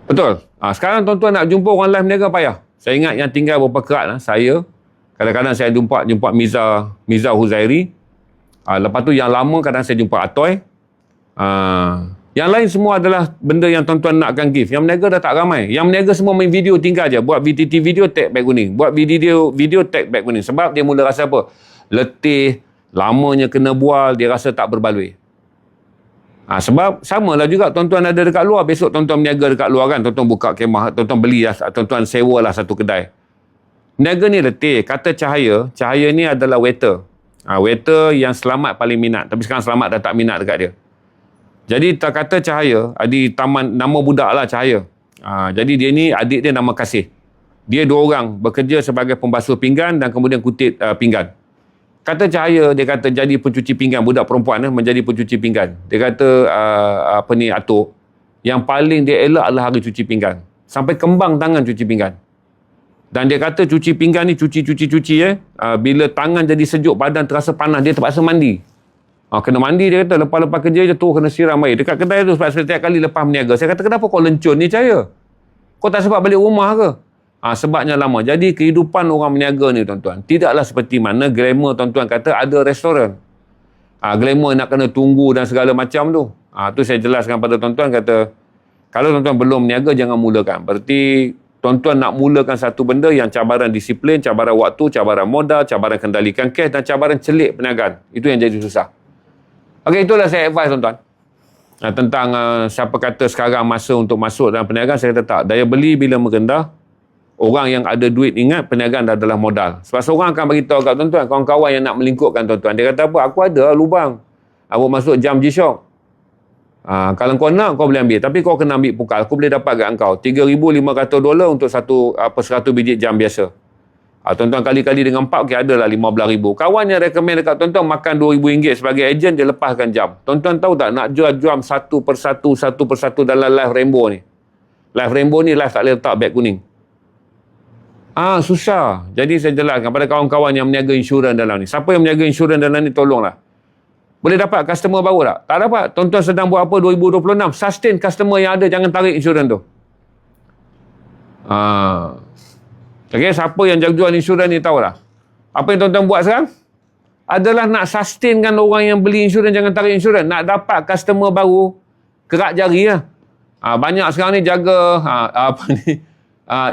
Betul. Sekarang tuan-tuan nak jumpa orang live berniaga payah. Saya ingat yang tinggal berapa kerat saya. Kadang-kadang saya jumpa Miza Huzairi. Lepas tu yang lama kadang saya jumpa Atoy. Yang lain semua adalah benda yang tuan-tuan nakkan gift. Yang berniaga dah tak ramai. Yang berniaga semua main video tinggal je. Buat VTT video tag beg kuning. Buat video tag beg kuning. Sebab dia mula rasa apa? Letih. Lamanya kena bual. Dia rasa tak berbaloi. Sebab samalah juga tuan-tuan ada dekat luar. Besok tuan-tuan berniaga dekat luar kan. Tuan-tuan buka kemah. Tuan-tuan beli lah. Tuan-tuan sewa lah satu kedai. Berniaga ni letih. Kata Cahaya ni adalah waiter. Waiter yang Selamat paling minat. Tapi sekarang Selamat dah tak minat dekat dia. Jadi tak kata Cahaya. Nama budak lah Cahaya. Jadi dia ni adik dia nama Kasih. Dia 2 orang bekerja sebagai pembasuh pinggan dan kemudian kutip pinggan. Kata Cahaya, dia kata jadi pencuci pinggan. Budak perempuan menjadi pencuci pinggan. Dia kata, Atuk, yang paling dia elak adalah hari cuci pinggan. Sampai kembang tangan cuci pinggan. Dan dia kata cuci pinggan ni, cuci. Bila tangan jadi sejuk, badan terasa panas, dia terpaksa mandi. Kena mandi, dia kata, lepas-lepas kerja je tu, kena siram air. Dekat kedai tu, sebab setiap kali lepas berniaga, saya kata, kenapa kau lencun ni, Cahaya? Kau tak sempat balik rumah ke? Sebabnya lama. Jadi kehidupan orang berniaga ni tuan-tuan tidaklah seperti mana glamour tuan-tuan kata ada restoran. Glamour nak kena tunggu dan segala macam tu. Tu saya jelaskan pada tuan-tuan kata kalau tuan-tuan belum berniaga jangan mulakan. Berarti tuan-tuan nak mulakan satu benda yang cabaran disiplin, cabaran waktu, cabaran modal, cabaran kendalikan cash dan cabaran celik perniagaan. Itu yang jadi susah. Okey, itulah saya advice tuan-tuan. Tentang siapa kata sekarang masa untuk masuk dalam perniagaan, saya kata tak. Daya beli bila merendah, orang yang ada duit ingat perniagaan adalah modal. Sebab seorang akan beritahu kat tuan-tuan, kawan-kawan yang nak melingkupkan tuan-tuan. Dia kata apa? Aku ada lubang. Aku masuk jam G-Shock. Kalau kau nak, kau boleh ambil. Tapi kau kena ambil pukal. Aku boleh dapat kat kau $3,500 untuk 100 biji jam biasa. Tuan-tuan kali-kali dengan 4, okay, adalah $15,000. Kawan yang recommend dekat tuan-tuan makan RM2,000 sebagai ejen, dia lepaskan jam. Tuan-tuan tahu tak, nak jual jam satu persatu dalam live Rainbow ni. Live Rainbow ni live tak boleh letak beg kuning. Susah. Jadi saya jelaskan pada kawan-kawan yang berniaga insurans dalam ni. Siapa yang berniaga insurans dalam ni, tolonglah. Boleh dapat customer baru tak? Tak dapat. Tuan-tuan sedang buat apa 2026? Sustain customer yang ada, jangan tarik insurans tu. Okay, siapa yang jual insurans ni tahulah. Apa yang tuan-tuan buat sekarang? Adalah nak sustainkan orang yang beli insurans, jangan tarik insurans. Nak dapat customer baru, kerak jari lah. Banyak sekarang ni jaga,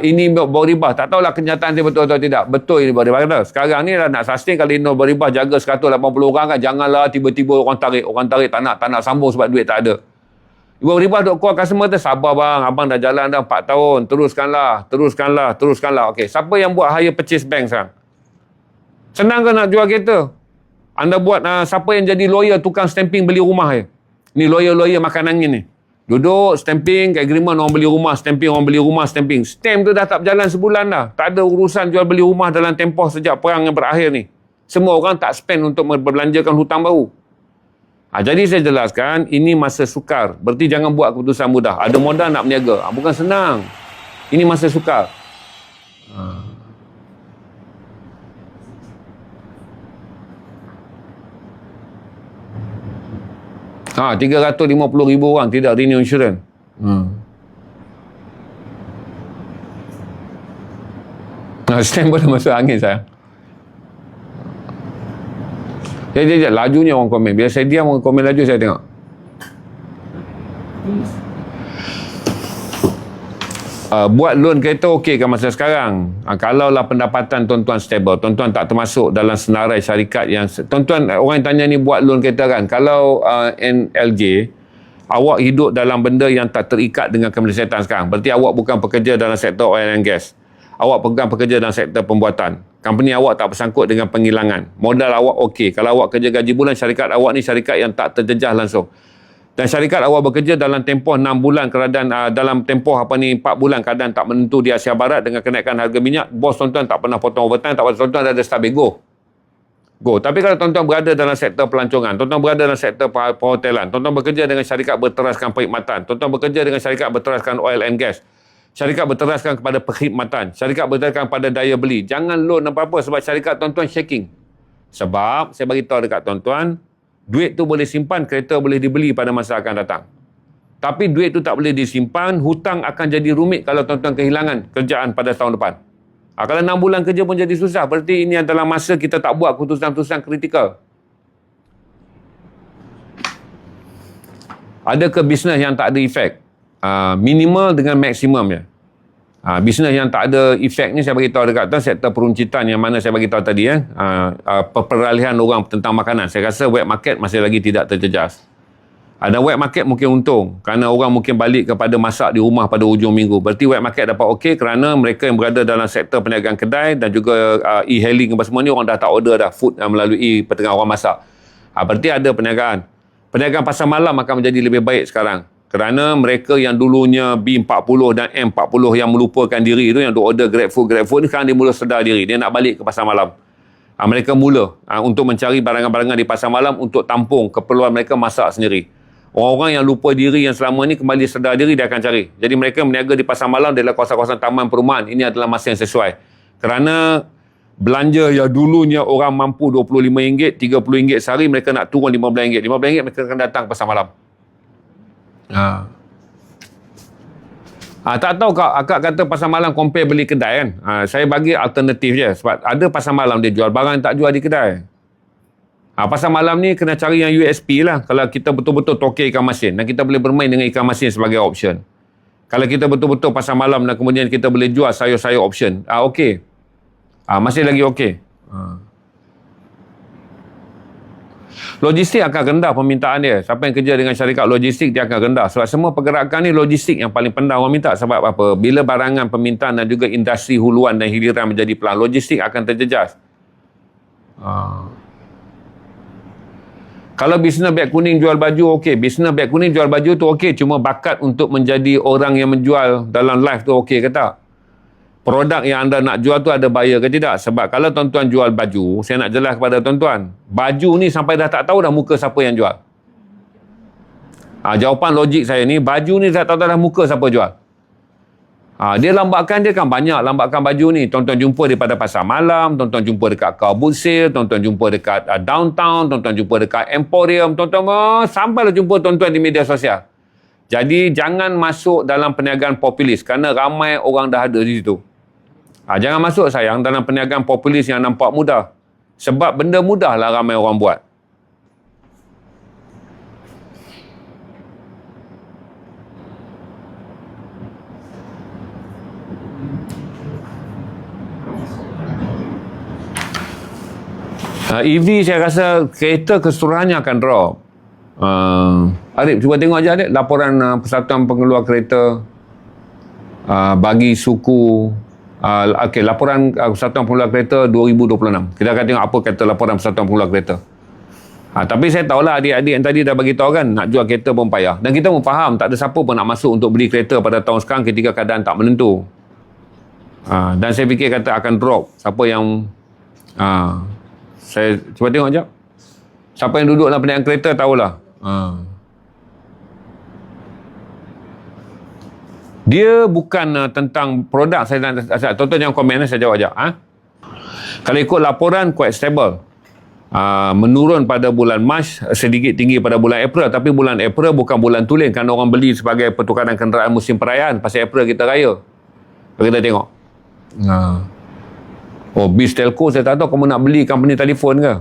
ini beribah. Tak tahulah kenyataan dia betul atau tidak. Betul ini beribah. Sekarang ni lah nak sustain, kalau ini beribah jaga 180 orang kan. Janganlah tiba-tiba orang tarik tak nak sambung sebab duit tak ada. Beribah duk call customer tu, sabar bang, abang dah jalan dah 4 tahun. Teruskanlah. Okey, siapa yang buat hire purchase bank sekarang? Senang ke nak jual kereta? Anda buat siapa yang jadi lawyer tukang stamping beli rumah je? Ni lawyer makan angin ni. Duduk, stamping, agreement orang beli rumah, stamping orang beli rumah, stamping. Stamp tu dah tak berjalan sebulan dah. Tak ada urusan jual beli rumah dalam tempoh sejak perang yang berakhir ni. Semua orang tak spend untuk berbelanjakan hutang baru. Jadi saya jelaskan, ini masa sukar. Berarti jangan buat keputusan mudah. Ada modal nak berniaga. Bukan senang. Ini masa sukar. $350,000 orang tidak renew insurans. Stamp boleh masuk angin saya. Sekejap, lajunya orang komen. Bila saya diam, orang komen laju saya tengok. Buat loan kereta okey kan masa sekarang? Kalaulah pendapatan tuan-tuan stable, tuan-tuan tak termasuk dalam senarai syarikat yang... Tuan-tuan, orang yang tanya ni buat loan kereta kan? Kalau NLJ, awak hidup dalam benda yang tak terikat dengan kementerian sekarang. Berarti awak bukan pekerja dalam sektor oil and gas. Awak bukan pekerja dalam sektor pembuatan. Company awak tak bersangkut dengan penghilangan. Modal awak okey. Kalau awak kerja gaji bulan, syarikat awak ni syarikat yang tak terjejah langsung. Dan syarikat awak bekerja dalam tempoh 6 bulan keadaan dalam tempoh 4 bulan keadaan tak menentu di Asia Barat dengan kenaikan harga minyak, bos tuan-tuan tak pernah potong overtime, tak pernah tuan-tuan ada stabil go. Tapi kalau tuan-tuan berada dalam sektor pelancongan, tuan-tuan berada dalam sektor perhotelan, tuan-tuan bekerja dengan syarikat berteraskan perkhidmatan, tuan-tuan bekerja dengan syarikat berteraskan oil and gas, syarikat berteraskan kepada perkhidmatan, syarikat berteraskan pada daya beli, jangan loan apa-apa sebab syarikat tuan-tuan shaking. Sebab saya bagi tahu dekat tuan-tuan, duit tu boleh simpan, kereta boleh dibeli pada masa akan datang. Tapi duit tu tak boleh disimpan, hutang akan jadi rumit kalau tuan-tuan kehilangan kerjaan pada tahun depan. Kalau 6 bulan kerja pun jadi susah, berarti ini adalah masa kita tak buat keputusan-keputusan kritikal. Adakah bisnes yang tak ada efek? Minimal dengan maksimum je. Bisnes yang tak ada efek ni saya bagi tahu dekat sektor peruncitan yang mana saya bagi tahu tadi peralihan orang tentang makanan. Saya rasa wet market masih lagi tidak terjejas. Ada wet market mungkin untung kerana orang mungkin balik kepada masak di rumah pada hujung minggu. Berarti wet market dapat okey kerana mereka yang berada dalam sektor perniagaan kedai dan juga e-hailing apa semua ni orang dah tak order dah food melalui pertengahan orang masak. Berarti ada perniagaan. Perniagaan pasar malam akan menjadi lebih baik sekarang. Kerana mereka yang dulunya B40 dan M40 yang melupakan diri itu, yang order grab food ni, sekarang dia mula sedar diri. Dia nak balik ke pasar malam. Mereka mula untuk mencari barang-barangan di pasar malam untuk tampung keperluan mereka masak sendiri. Orang-orang yang lupa diri yang selama ni kembali sedar diri, dia akan cari. Jadi mereka berniaga di pasar malam dalam kawasan-kawasan taman perumahan. Ini adalah masa yang sesuai. Kerana belanja yang dulunya orang mampu RM25, RM30 sehari, mereka nak turun RM15. RM15 mereka akan datang ke pasar malam. Tak tahu akak kata pasar malam compare beli kedai kan. Saya bagi alternatif je. Sebab ada pasar malam dia jual barang tak jual di kedai. Pasar malam ni kena cari yang USP lah. Kalau kita betul-betul tokek ikan masin dan kita boleh bermain dengan ikan masin sebagai option. Kalau kita betul-betul pasar malam dan kemudian kita boleh jual sayur-sayur option. Okey. Masih lagi okey. Logistik akan rendah permintaan dia. Siapa yang kerja dengan syarikat logistik, dia akan rendah. Sebab semua pergerakan ni logistik yang paling pendar orang minta. Sebab apa? Bila barangan permintaan dan juga industri huluan dan hiliran menjadi pelan, logistik akan terjejas. Kalau bisnes beg kuning jual baju, okey. Bisnes beg kuning jual baju tu okey. Cuma bakat untuk menjadi orang yang menjual dalam live tu okey ke tak? Produk yang anda nak jual tu ada buyer ke tidak? Sebab kalau tuan-tuan jual baju, saya nak jelas kepada tuan-tuan, baju ni sampai dah tak tahu dah muka siapa yang jual. Jawapan logik saya ni, baju ni tak tahu dah muka siapa jual. Dia lambakan dia kan banyak lambakan baju ni. Tuan-tuan jumpa daripada pasar malam, tuan-tuan jumpa dekat car boot sale, tuan-tuan jumpa dekat downtown, tuan-tuan jumpa dekat emporium, tuan-tuan sampailah jumpa tuan-tuan di media sosial. Jadi jangan masuk dalam perniagaan populis kerana ramai orang dah ada di situ. Jangan masuk sayang dalam perniagaan populis yang nampak mudah. Sebab benda mudah lah ramai orang buat. EV saya rasa kereta keseluruhannya akan drop. Arif, cuba tengok je Arif laporan Persatuan Pengeluar Kereta bagi suku laporan Persatuan Pengeluar Kereta 2026. Kita akan tengok apa kata laporan Persatuan Pengeluar Kereta. Tapi saya tahulah adik-adik yang tadi dah bagi tahu kan, nak jual kereta pun payah. Dan kita pun faham tak ada siapa pun nak masuk untuk beli kereta pada tahun sekarang ketika keadaan tak menentu. Dan saya fikir kata akan drop. Siapa yang saya cuba tengok sekejap. Siapa yang duduk dalam perniagaan kereta tahulah. Dia bukan tentang produk. Tuan-tuan jangan komen, saya jawab sekejap. Kalau ikut laporan, quite stable. Menurun pada bulan Mac, sedikit tinggi pada bulan April. Tapi bulan April bukan bulan tulen kerana orang beli sebagai pertukaran kenderaan musim perayaan. Pasal April kita raya. Kita tengok. Bis telco saya tak tahu kamu nak beli company telefon ke?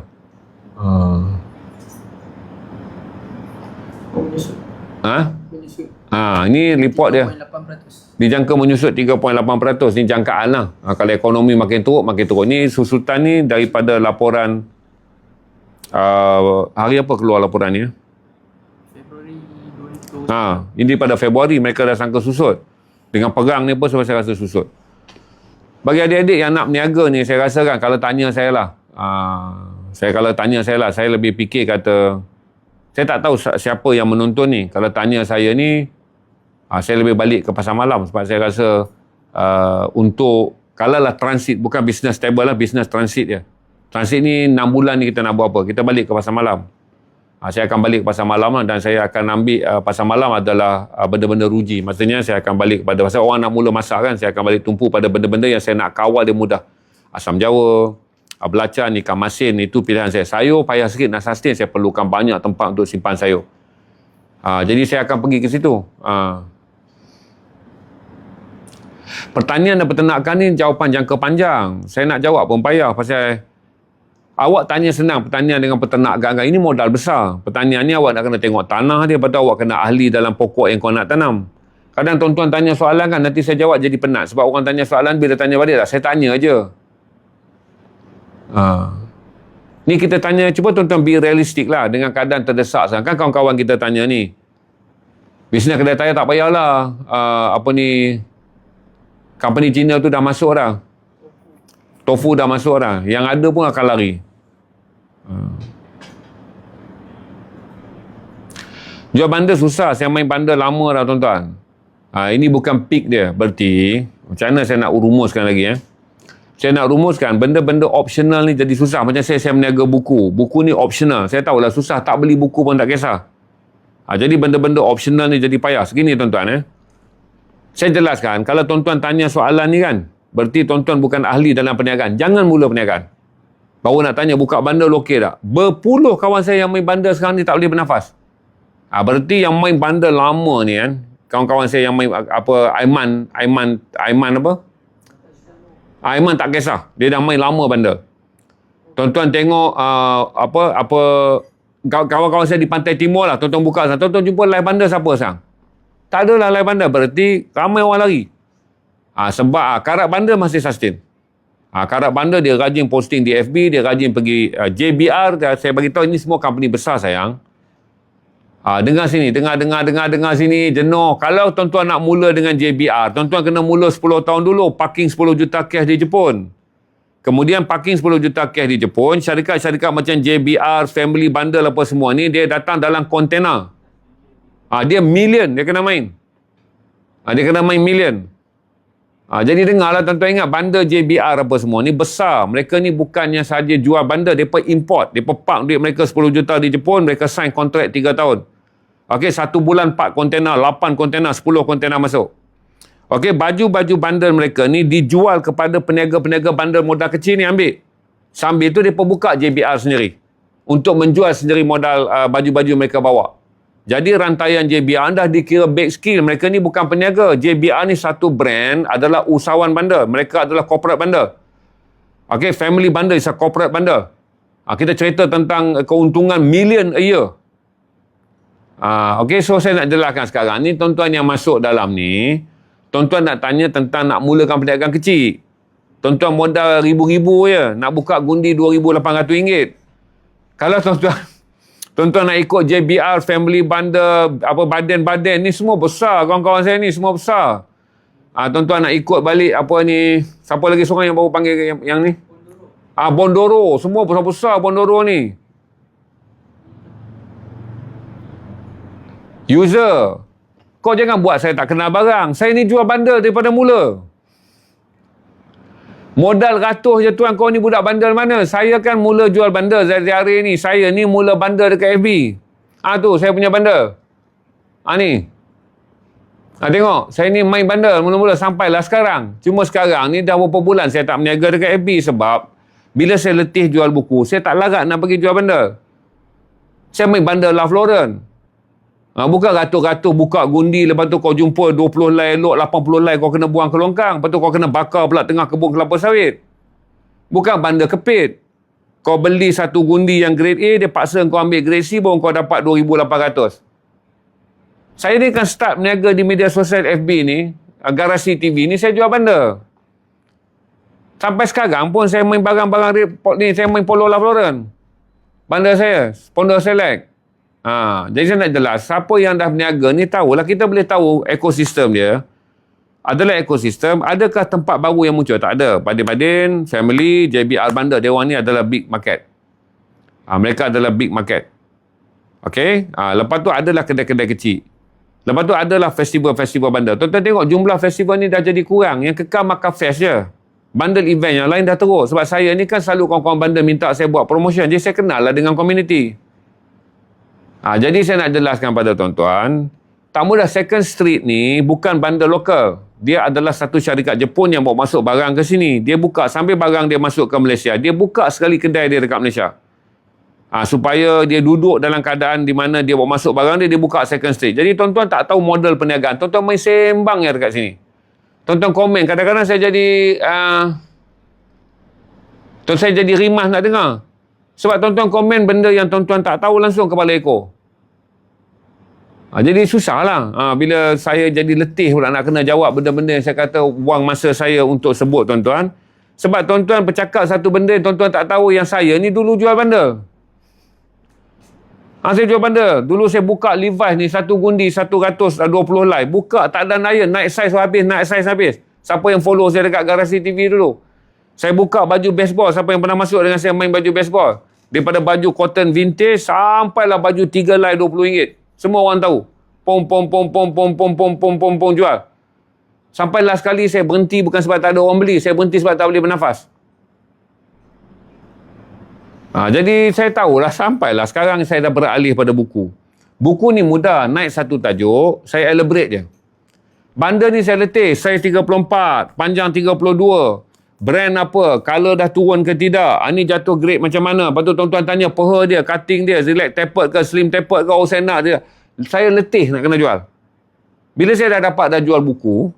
Ini report dia. 3.8%. Dijangka menyusut 3.8%. Ini jangkaan lah. Kalau ekonomi makin teruk. Ini susutan ni daripada laporan hari apa keluar laporan ni? Februari 2020. Ini pada Februari mereka dah sangka susut. Dengan perang ni pun saya rasa susut. Bagi adik-adik yang nak berniaga ni, saya rasa kan kalau tanya saya lah, saya lebih fikir kata, saya tak tahu siapa yang menonton ni. Kalau tanya saya ni, saya lebih balik ke pasar malam sebab saya rasa untuk, kalau lah transit, bukan bisnes stable lah, bisnes transit je. Transit ni 6 bulan ni kita nak buat apa? Kita balik ke pasar malam. Saya akan balik ke pasar malam lah, dan saya akan ambil pasar malam adalah benda-benda ruji. Maksudnya saya akan balik kepada, pasal orang nak mula masak kan, saya akan balik tumpu pada benda-benda yang saya nak kawal dia mudah. Asam jawa, belacan, ikan masin, itu pilihan saya. Sayur payah sikit nak sustain, saya perlukan banyak tempat untuk simpan sayur. Jadi saya akan pergi ke situ. Pertanian dan peternakan ni jawapan jangka panjang. Saya nak jawab pun payah pasal awak tanya senang pertanian dengan peternakan. Ini modal besar. Pertanian ni awak nak kena tengok tanah dia, lepas tu awak kena ahli dalam pokok yang kau nak tanam. Kadang tuan-tuan tanya soalan kan, nanti saya jawab jadi penat. Sebab orang tanya soalan, bila tanya balik lah, saya tanya je. Ni kita tanya, cuba tuan-tuan be realistik lah dengan keadaan terdesak. Kan kawan-kawan kita tanya ni, bisnes kedai tayar tak payahlah. Company Cina tu dah masuk dah. Tofu dah masuk dah. Yang ada pun akan lari. Jual bandar susah. Saya main bandar lama dah tuan-tuan. Ini bukan peak dia. Berarti, macam mana saya nak rumuskan lagi Saya nak rumuskan benda-benda optional ni jadi susah. Macam saya meniaga buku. Buku ni optional. Saya tahulah susah. Tak beli buku pun tak kisah. Jadi benda-benda optional ni jadi payah. Segini tuan-tuan Saya jelaskan, kalau tuan-tuan tanya soalan ni kan, berarti tuan-tuan bukan ahli dalam perniagaan. Jangan mula perniagaan. Baru nak tanya, buka bandar okey tak? Berpuluh kawan saya yang main bandar sekarang ni tak boleh bernafas. Berarti yang main bandar lama ni kan, kawan-kawan saya yang main Aiman tak kisah. Dia dah main lama bandar. Tuan-tuan tengok kawan-kawan saya di Pantai Timur lah, tuan-tuan buka sana. Tuan-tuan jumpa live bandar siapa sekarang? Tak adalah live bandar. Berarti ramai orang lari. Sebab karat bandar masih sustain. Karat bandar dia rajin posting di FB, dia rajin pergi JBR. Saya bagi tahu ini semua company besar sayang. Dengar sini, dengar sini, jenuh. Kalau tuan-tuan nak mula dengan JBR, tuan-tuan kena mula 10 tahun dulu, parking 10 juta cash di Jepun. Kemudian parking 10 juta cash di Jepun, syarikat-syarikat macam JBR, Family Bundle apa semua ni, dia datang dalam kontainer. Dia million, dia kena main. Dia kena main million. Jadi dengarlah tuan-tuan, ingat bandar JBR apa semua ni besar. Mereka ni bukannya sahaja jual bandar, mereka import. Mereka park duit mereka 10 juta di Jepun, mereka sign kontrak 3 tahun. Okey, 1 bulan 4 kontainer, 8 kontainer, 10 kontainer masuk. Okey, baju-baju bandar mereka ni dijual kepada peniaga-peniaga bandar modal kecil ni ambil. Sambil tu mereka buka JBR sendiri. Untuk menjual sendiri modal baju-baju mereka bawa. Jadi rantaian JBR dah dikira big skill. Mereka ni bukan peniaga. JBR ni satu brand adalah usahawan bandar. Mereka adalah corporate bandar. Okey, Family Bundle is a corporate bandar. Kita cerita tentang keuntungan million a year. Okey, so saya nak jelaskan sekarang. Ni tuan-tuan yang masuk dalam ni, tuan-tuan nak tanya tentang nak mulakan perniagaan kecil. Tuan-tuan modal ribu-ribu je. Nak buka gundi RM2,800. Kalau tuan-tuan nak ikut JBR, Family Bundle, badan-badan ni semua besar. Kawan-kawan saya ni semua besar. Tuan-tuan nak ikut balik siapa lagi seorang yang baru panggil yang ni? Bondoro. Semua besar-besar Bondoro ni. User. Kau jangan buat saya tak kenal barang. Saya ni jual bandar daripada mula. Modal ratus je tuan, kau ni budak bandar mana? Saya kan mula jual bandar dari hari ni. Saya ni mula bandar dekat FB. Tu saya punya bandar. Ni. Tengok, saya ni main bandar mula-mula sampailah sekarang. Cuma sekarang ni dah berapa bulan saya tak berniaga dekat FB sebab bila saya letih jual buku, saya tak larat nak pergi jual bandar. Saya main bandar Ralph Lauren. Bukan ratus-ratus buka gundi, lepas tu kau jumpa 20 lai elok, 80 lai kau kena buang ke longkang, lepas tu kau kena bakar pula tengah kebun kelapa sawit. Bukan bandar kepit. Kau beli satu gundi yang grade A, dia paksa kau ambil grade C, baru kau dapat 2,800. Saya ni kan start berniaga di media sosial FB ni, Garasi TV ni, saya jual bandar. Sampai sekarang pun saya main barang-barang ni, saya main Polo Ralph Lauren. Bandar saya, Pondor Select. Jadi saya nak jelas, siapa yang dah berniaga ni tahulah, kita boleh tahu ekosistem dia. Adalah ekosistem, adakah tempat baru yang muncul? Tak ada. Badin-Badin, Family, JBR Bandar, dia orang ni adalah big market. Mereka adalah big market. Okey? Lepas tu adalah kedai-kedai kecil. Lepas tu adalah festival-festival bandar. Tuan-tuan tengok jumlah festival ni dah jadi kurang. Yang kekal Makan Fest je. Bundle event yang lain dah teruk. Sebab saya ni kan selalu kawan-kawan bandar minta saya buat promotion. Jadi saya kenal lah dengan community. Jadi saya nak jelaskan pada tuan-tuan, Tamudah Second Street ni bukan bandar lokal. Dia adalah satu syarikat Jepun yang bawa masuk barang ke sini. Dia buka sambil barang dia masuk ke Malaysia. Dia buka sekali kedai dia dekat Malaysia. Supaya dia duduk dalam keadaan di mana dia bawa masuk barang dia buka second stage. Jadi tuan-tuan tak tahu model perniagaan. Tuan-tuan main sembang ya dekat sini. Tuan-tuan komen. Kadang-kadang saya jadi saya jadi rimas nak dengar. Sebab tuan-tuan komen benda yang tuan-tuan tak tahu langsung kepala ekor. Jadi susah lah. Bila saya jadi letih pula nak kena jawab benda-benda yang saya kata buang masa saya untuk sebut tuan-tuan. Sebab tuan-tuan bercakap satu benda yang tuan-tuan tak tahu yang saya ni dulu jual bandar. Saya jual bandar. Dulu saya buka Levi's ni, satu gundi 120 lay. Buka, tak ada daya. Naik saiz habis. Siapa yang follow saya dekat Garasi TV dulu? Saya buka baju baseball. Siapa yang pernah masuk dengan saya main baju baseball? Daripada baju cotton vintage, sampailah baju 3 lay RM20. Semua orang tahu. Pom jual. Sampai last kali saya berhenti bukan sebab tak ada orang beli. Saya berhenti sebab tak boleh bernafas. Jadi saya tahulah sampailah sekarang saya dah beralih pada buku. Buku ni mudah, naik satu tajuk, saya elaborate je. Bandar ni saya letih, saiz 34, panjang 32. Brand apa, color dah turun ke tidak, ni jatuh grade macam mana. Lepas tu tuan-tuan tanya peha dia, cutting dia, relax tapered ke, slim tapered ke, saya nak dia. Saya letih nak kena jual. Bila saya dah jual buku,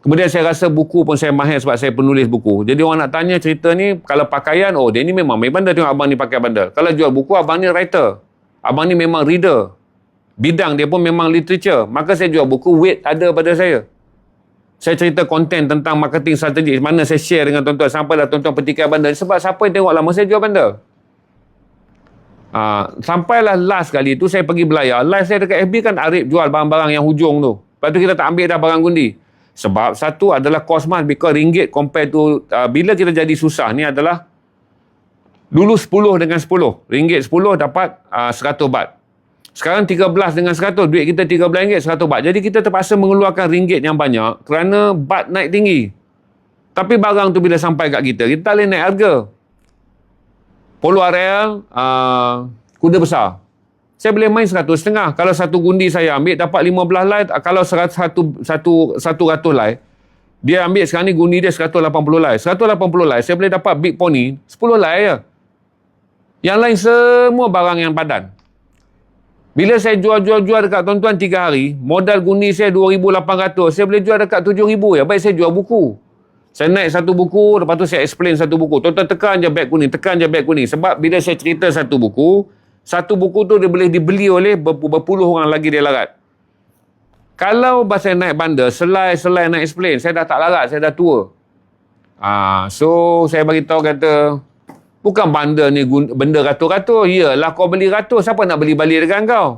kemudian saya rasa buku pun saya mahir sebab saya penulis buku. Jadi orang nak tanya cerita ni, kalau pakaian, dia ni memang main bandar, tengok abang ni pakai bandar. Kalau jual buku, abang ni writer. Abang ni memang reader. Bidang dia pun memang literature. Maka saya jual buku, weight ada pada saya. Saya cerita konten tentang marketing strategi. Mana saya share dengan tuan-tuan. Sampailah tuan-tuan petikai bandar. Sebab siapa yang tengok lama saya jual bandar. Sampailah last kali tu saya pergi belayar. Live saya dekat FB kan Arif jual barang-barang yang hujung tu. Lepas tu kita tak ambil dah barang gundi. Sebab satu adalah cost mas because ringgit compare to bila kita jadi susah ni adalah dulu 10 dengan 10. Ringgit 10 dapat 100 baht. Sekarang 13 dengan 100. Duit kita 13 ringgit 100 baht. Jadi kita terpaksa mengeluarkan ringgit yang banyak kerana baht naik tinggi. Tapi barang tu bila sampai kat kita tak boleh naik harga. Polo RL kuda besar. Saya boleh main 100.5. Kalau satu gundi saya ambil dapat 15 lay. Kalau 100 lay, dia ambil sekarang ni gundi dia 180 lay. 180 lay, saya boleh dapat big pony 10 lay je. Yang lain semua barang yang padan. Bila saya jual dekat tuan-tuan 3 hari, modal gundi saya 2,800. Saya boleh jual dekat 7,000 ya. Baik saya jual buku. Saya naik satu buku, lepas tu saya explain satu buku. Tuan-tuan tekan je beg kuning. Sebab bila saya cerita satu buku tu dia boleh dibeli oleh berpuluh orang lagi dia larat. Kalau saya naik bandar, selai nak explain, saya dah tak larat, saya dah tua. So saya bagi tahu kata, bukan bandar ni benda ratus-ratus. Yalah kau beli ratus, siapa nak beli balik dengan kau?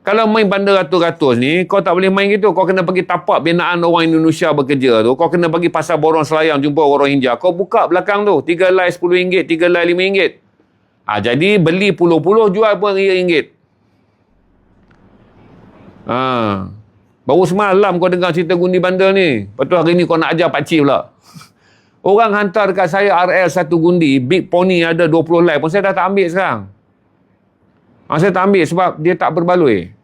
Kalau main bandar ratus-ratus ni, kau tak boleh main gitu. Kau kena pergi tapak binaan orang Indonesia bekerja tu. Kau kena pergi pasar Borong Selayang jumpa orang India. Kau buka belakang tu. 3 lay RM10, 3 lay RM5. Jadi beli puluh-puluh, jual pun RM1. Baru semalam kau dengar cerita gundi bandar ni. Lepas tu hari ni kau nak ajar pakcik pula. Orang hantar dekat saya RL satu gundi, big pony ada 20 lay pun saya dah tak ambil sekarang. Saya tak ambil sebab dia tak berbaloi.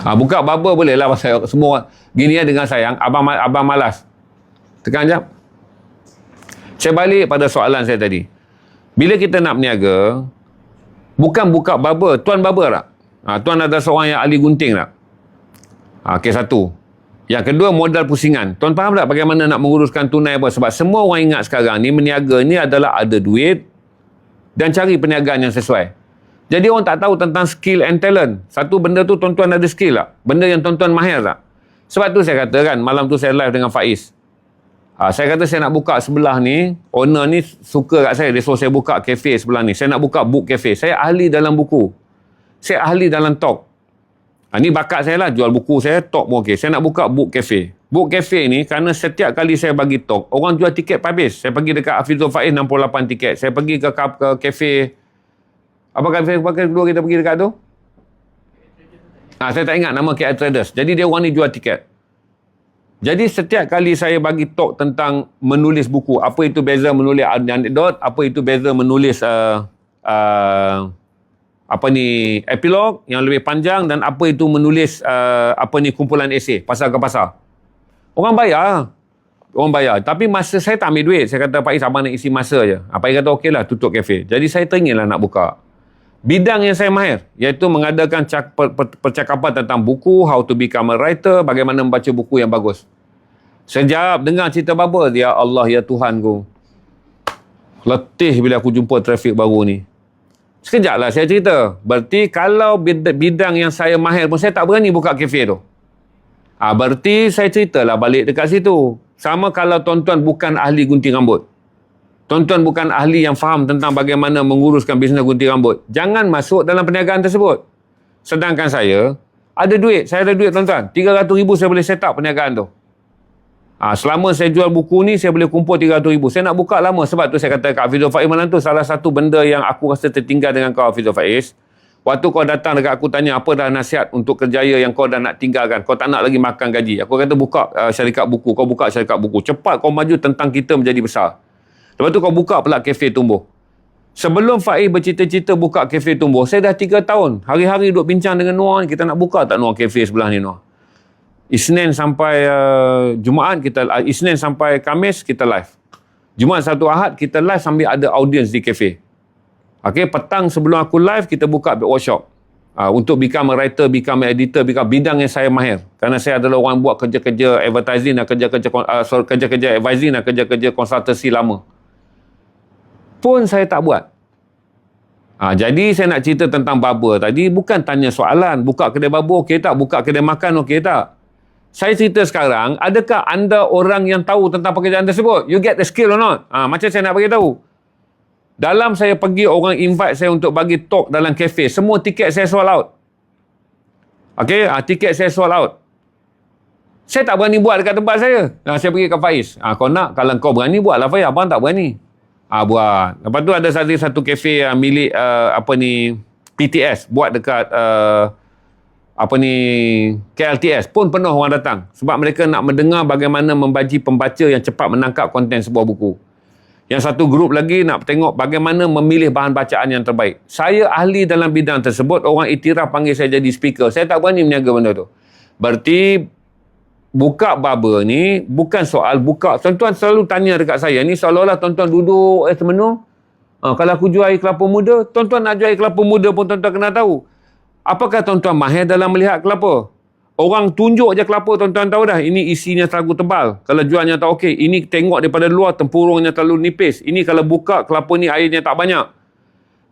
Buka barber boleh lah pasal semua gini dengan sayang. Abang malas. Tekan jap. Saya balik pada soalan saya tadi. Bila kita nak berniaga, bukan buka barber, tuan barber tak? Tuan ada seorang yang ahli gunting tak? Kes satu. Yang kedua, modal pusingan. Tuan faham tak bagaimana nak menguruskan tunai apa? Sebab semua orang ingat sekarang ni, berniaga ni adalah ada duit dan cari perniagaan yang sesuai. Jadi orang tak tahu tentang skill and talent. Satu benda tu tuan-tuan ada skill tak? Benda yang tuan-tuan mahir tak? Sebab tu saya kata kan, malam tu saya live dengan Faiz. Saya kata saya nak buka sebelah ni, owner ni suka kat saya, dia suruh saya buka kafe sebelah ni. Saya nak buka book cafe. Saya ahli dalam buku. Saya ahli dalam talk. Ni bakat saya lah, jual buku saya, talk pun okey. Saya nak buka book cafe. Book cafe ni, kerana setiap kali saya bagi talk, orang jual tiket habis. Saya pergi dekat Hafizul Faiz 68 tiket. Saya pergi ke kafe. Apa kafe kedua kita pergi dekat tu? Saya tak ingat nama KL Traders. Jadi dia orang ni jual tiket. Jadi setiap kali saya bagi talk tentang menulis buku, apa itu beza menulis anekdot, apa itu beza menulis epilog yang lebih panjang, dan apa itu menulis kumpulan esei pasal ke pasal. Orang bayar. Tapi masa saya tak ambil duit. Saya kata, Pak Is, abang nak isi masa je. Pak Is kata, okey lah, tutup kafe. Jadi saya teringinlah nak buka. Bidang yang saya mahir, iaitu mengadakan percakapan tentang buku, how to become a writer, bagaimana membaca buku yang bagus. Sejak dengar cerita Bubble, ya Allah, ya Tuhan ku, letih bila aku jumpa trafik baru ni. Sekejap lah saya cerita. Berarti kalau bidang yang saya mahir pun, saya tak berani buka kafe tu. Berarti saya ceritalah balik dekat situ. Sama kalau tuan-tuan bukan ahli gunting rambut. Tuan-tuan bukan ahli yang faham tentang bagaimana menguruskan bisnes gunting rambut. Jangan masuk dalam perniagaan tersebut. Sedangkan saya ada duit. Saya ada duit, tuan-tuan. 300,000 saya boleh set up perniagaan tu. Selama saya jual buku ni, saya boleh kumpul 300,000. Saya nak buka lama. Sebab tu saya kata kat Hafizul Faiz malam tu, salah satu benda yang aku rasa tertinggal dengan kau, Hafizul Faiz. Waktu kau datang dekat aku tanya, apa dah nasihat untuk kerjaya yang kau dah nak tinggalkan? Kau tak nak lagi makan gaji. Aku kata, buka syarikat buku. Kau buka syarikat buku. Cepat kau maju tentang kita menjadi besar. Lepas tu kau buka pula kafe tumbuh. Sebelum Faiz bercita-cita buka kafe tumbuh, saya dah 3 tahun. Hari-hari duduk bincang dengan Noah, kita nak buka tak Noah kafe sebelah ni, Noah? Isnin sampai Jumaat, Isnin sampai Khamis, kita live. Jumaat Sabtu Ahad, kita live sambil ada audience di kafe. Okay, petang sebelum aku live, kita buka workshop. Untuk become a writer, become an editor, become bidang yang saya mahir. Kerana saya adalah orang buat kerja-kerja advertising dan kerja-kerja advising dan kerja-kerja konsultasi lama. Pun saya tak buat. Jadi saya nak cerita tentang barber tadi, bukan tanya soalan, buka kedai barber okey tak, buka kedai makan okey tak. Saya cerita sekarang, adakah anda orang yang tahu tentang pekerjaan tersebut? You get the skill or not? Macam saya nak bagi tahu. Dalam saya pergi, orang invite saya untuk bagi talk dalam kafe, semua tiket saya sold out. Okey, tiket saya sold out. Saya tak berani buat dekat tempat saya. Saya pergi ke Faiz. Kau nak, kalau kau berani buatlah Faiz, abang tak berani. Buat. Lepas tu ada satu kafe milik PTS buat dekat KLTS pun penuh orang datang sebab mereka nak mendengar bagaimana membaji pembaca yang cepat menangkap konten sebuah buku. Yang satu grup lagi nak tengok bagaimana memilih bahan bacaan yang terbaik. Saya ahli dalam bidang tersebut, orang iktiraf panggil saya jadi speaker. Saya tak berani meniaga benda tu. Berarti buka barber ni bukan soal buka. Tuan-tuan selalu tanya dekat saya ni seolah-olah tuan-tuan duduk semenu. Kalau aku jual air kelapa muda, tuan-tuan nak jual air kelapa muda pun tuan-tuan kena tahu. Apakah tuan-tuan mahir dalam melihat kelapa? Orang tunjuk je kelapa, tuan-tuan tahu dah. Ini isinya terlalu tebal. Kalau jualnya tak okey. Ini tengok daripada luar, tempurungnya terlalu nipis. Ini kalau buka kelapa ni airnya tak banyak.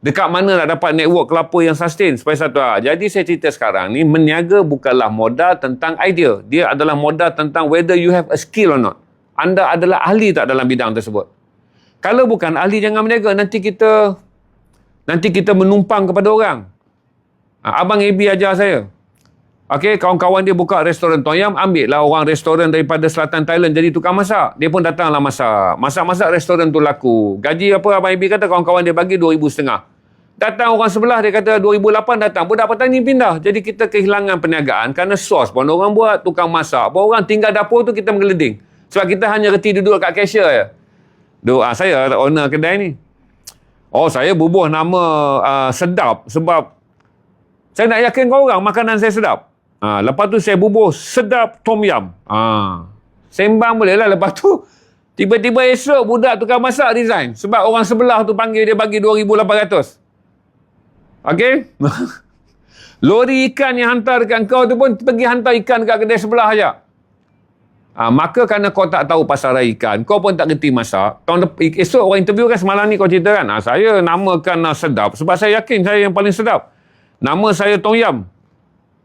Dekat mana nak dapat network kelapa yang sustain? Supaya satu. Jadi saya cerita sekarang ni, meniaga bukanlah modal tentang idea. Dia adalah modal tentang whether you have a skill or not. Anda adalah ahli tak dalam bidang tersebut. Kalau bukan ahli, jangan meniaga. Nanti kita menumpang kepada orang. Abang AB ajar saya. Okey, kawan-kawan dia buka restoran Tom Yam, ambil lah orang restoran daripada selatan Thailand jadi tukang masak. Dia pun datanglah masak. Masak-masak restoran tu laku. Gaji apa Abang AB kata, kawan-kawan dia bagi 2,500. Datang orang sebelah, dia kata 2008 datang. Budak petani pindah. Jadi kita kehilangan perniagaan kerana sos pun orang buat, tukang masak pun orang, tinggal dapur tu kita menggeleding. Sebab kita hanya reti duduk kat cashier je. Saya owner kedai ni. Saya bubuh nama sedap sebab saya nak yakin kau orang makanan saya sedap. Lepas tu saya bubuh sedap Tom Yam. Sembang boleh lah. Lepas tu tiba-tiba esok budak tukang masak resign sebab orang sebelah tu panggil dia bagi 2,800. Okey? Lori ikan yang hantar dekat kau tu pun pergi hantar ikan dekat kedai sebelah aja. Maka kerana kau tak tahu pasaran ikan, kau pun tak gerti masak. Esok orang interview kan, semalam ni kau cerita kan, saya namakan sedap sebab saya yakin saya yang paling sedap. Nama saya Tom Yam.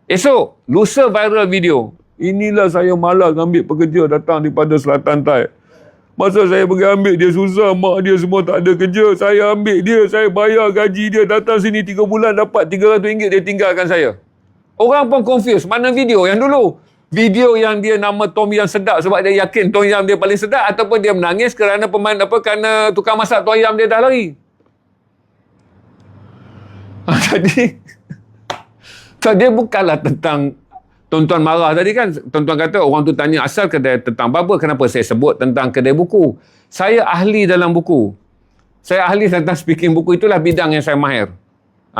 Esok, lusa viral video. Inilah saya malas ambil pekerja datang daripada Selatan Thai. Masa saya pergi ambil dia susah, mak dia semua tak ada kerja. Saya ambil dia, saya bayar gaji dia, datang sini 3 bulan dapat RM300, dia tinggalkan saya. Orang pun confused. Mana video yang dulu? Video yang dia nama Tom Yam sedap sebab dia yakin Tom Yam dia paling sedap, ataupun dia menangis kerana kerana tukang masak Tom Yam dia dah lari. Jadi dia bukanlah tentang tuan-tuan marah tadi kan. Tuan-tuan kata orang tu tanya asal kedai tentang barber. Kenapa saya sebut tentang kedai buku? Saya ahli dalam buku. Saya ahli tentang speaking buku. Itulah bidang yang saya mahir.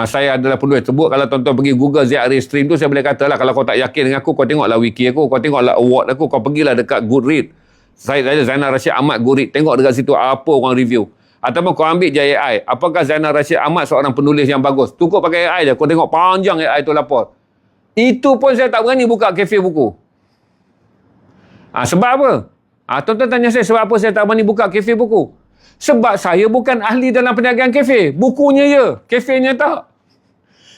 Saya adalah penulis sebut. Kalau tuan-tuan pergi Google ZRA Stream tu, saya boleh kata lah, kalau kau tak yakin dengan aku, kau tengoklah wiki aku, kau tengoklah award aku, kau pergilah dekat Goodreads. Saya Zainal Rashid Ahmad Goodreads, tengok dekat situ apa orang review. Ataupun kau ambil je AI, apakah Zainal Rashid Ahmad seorang penulis yang bagus? Cukup pakai AI je, kau tengok panjang AI tu lapor. Itu pun saya tak berani buka kafe buku. Sebab apa? Tuan-tuan tanya saya, sebab apa saya tak berani buka kafe buku? Sebab saya bukan ahli dalam perniagaan kafe. Bukunya ya, kafenya tak.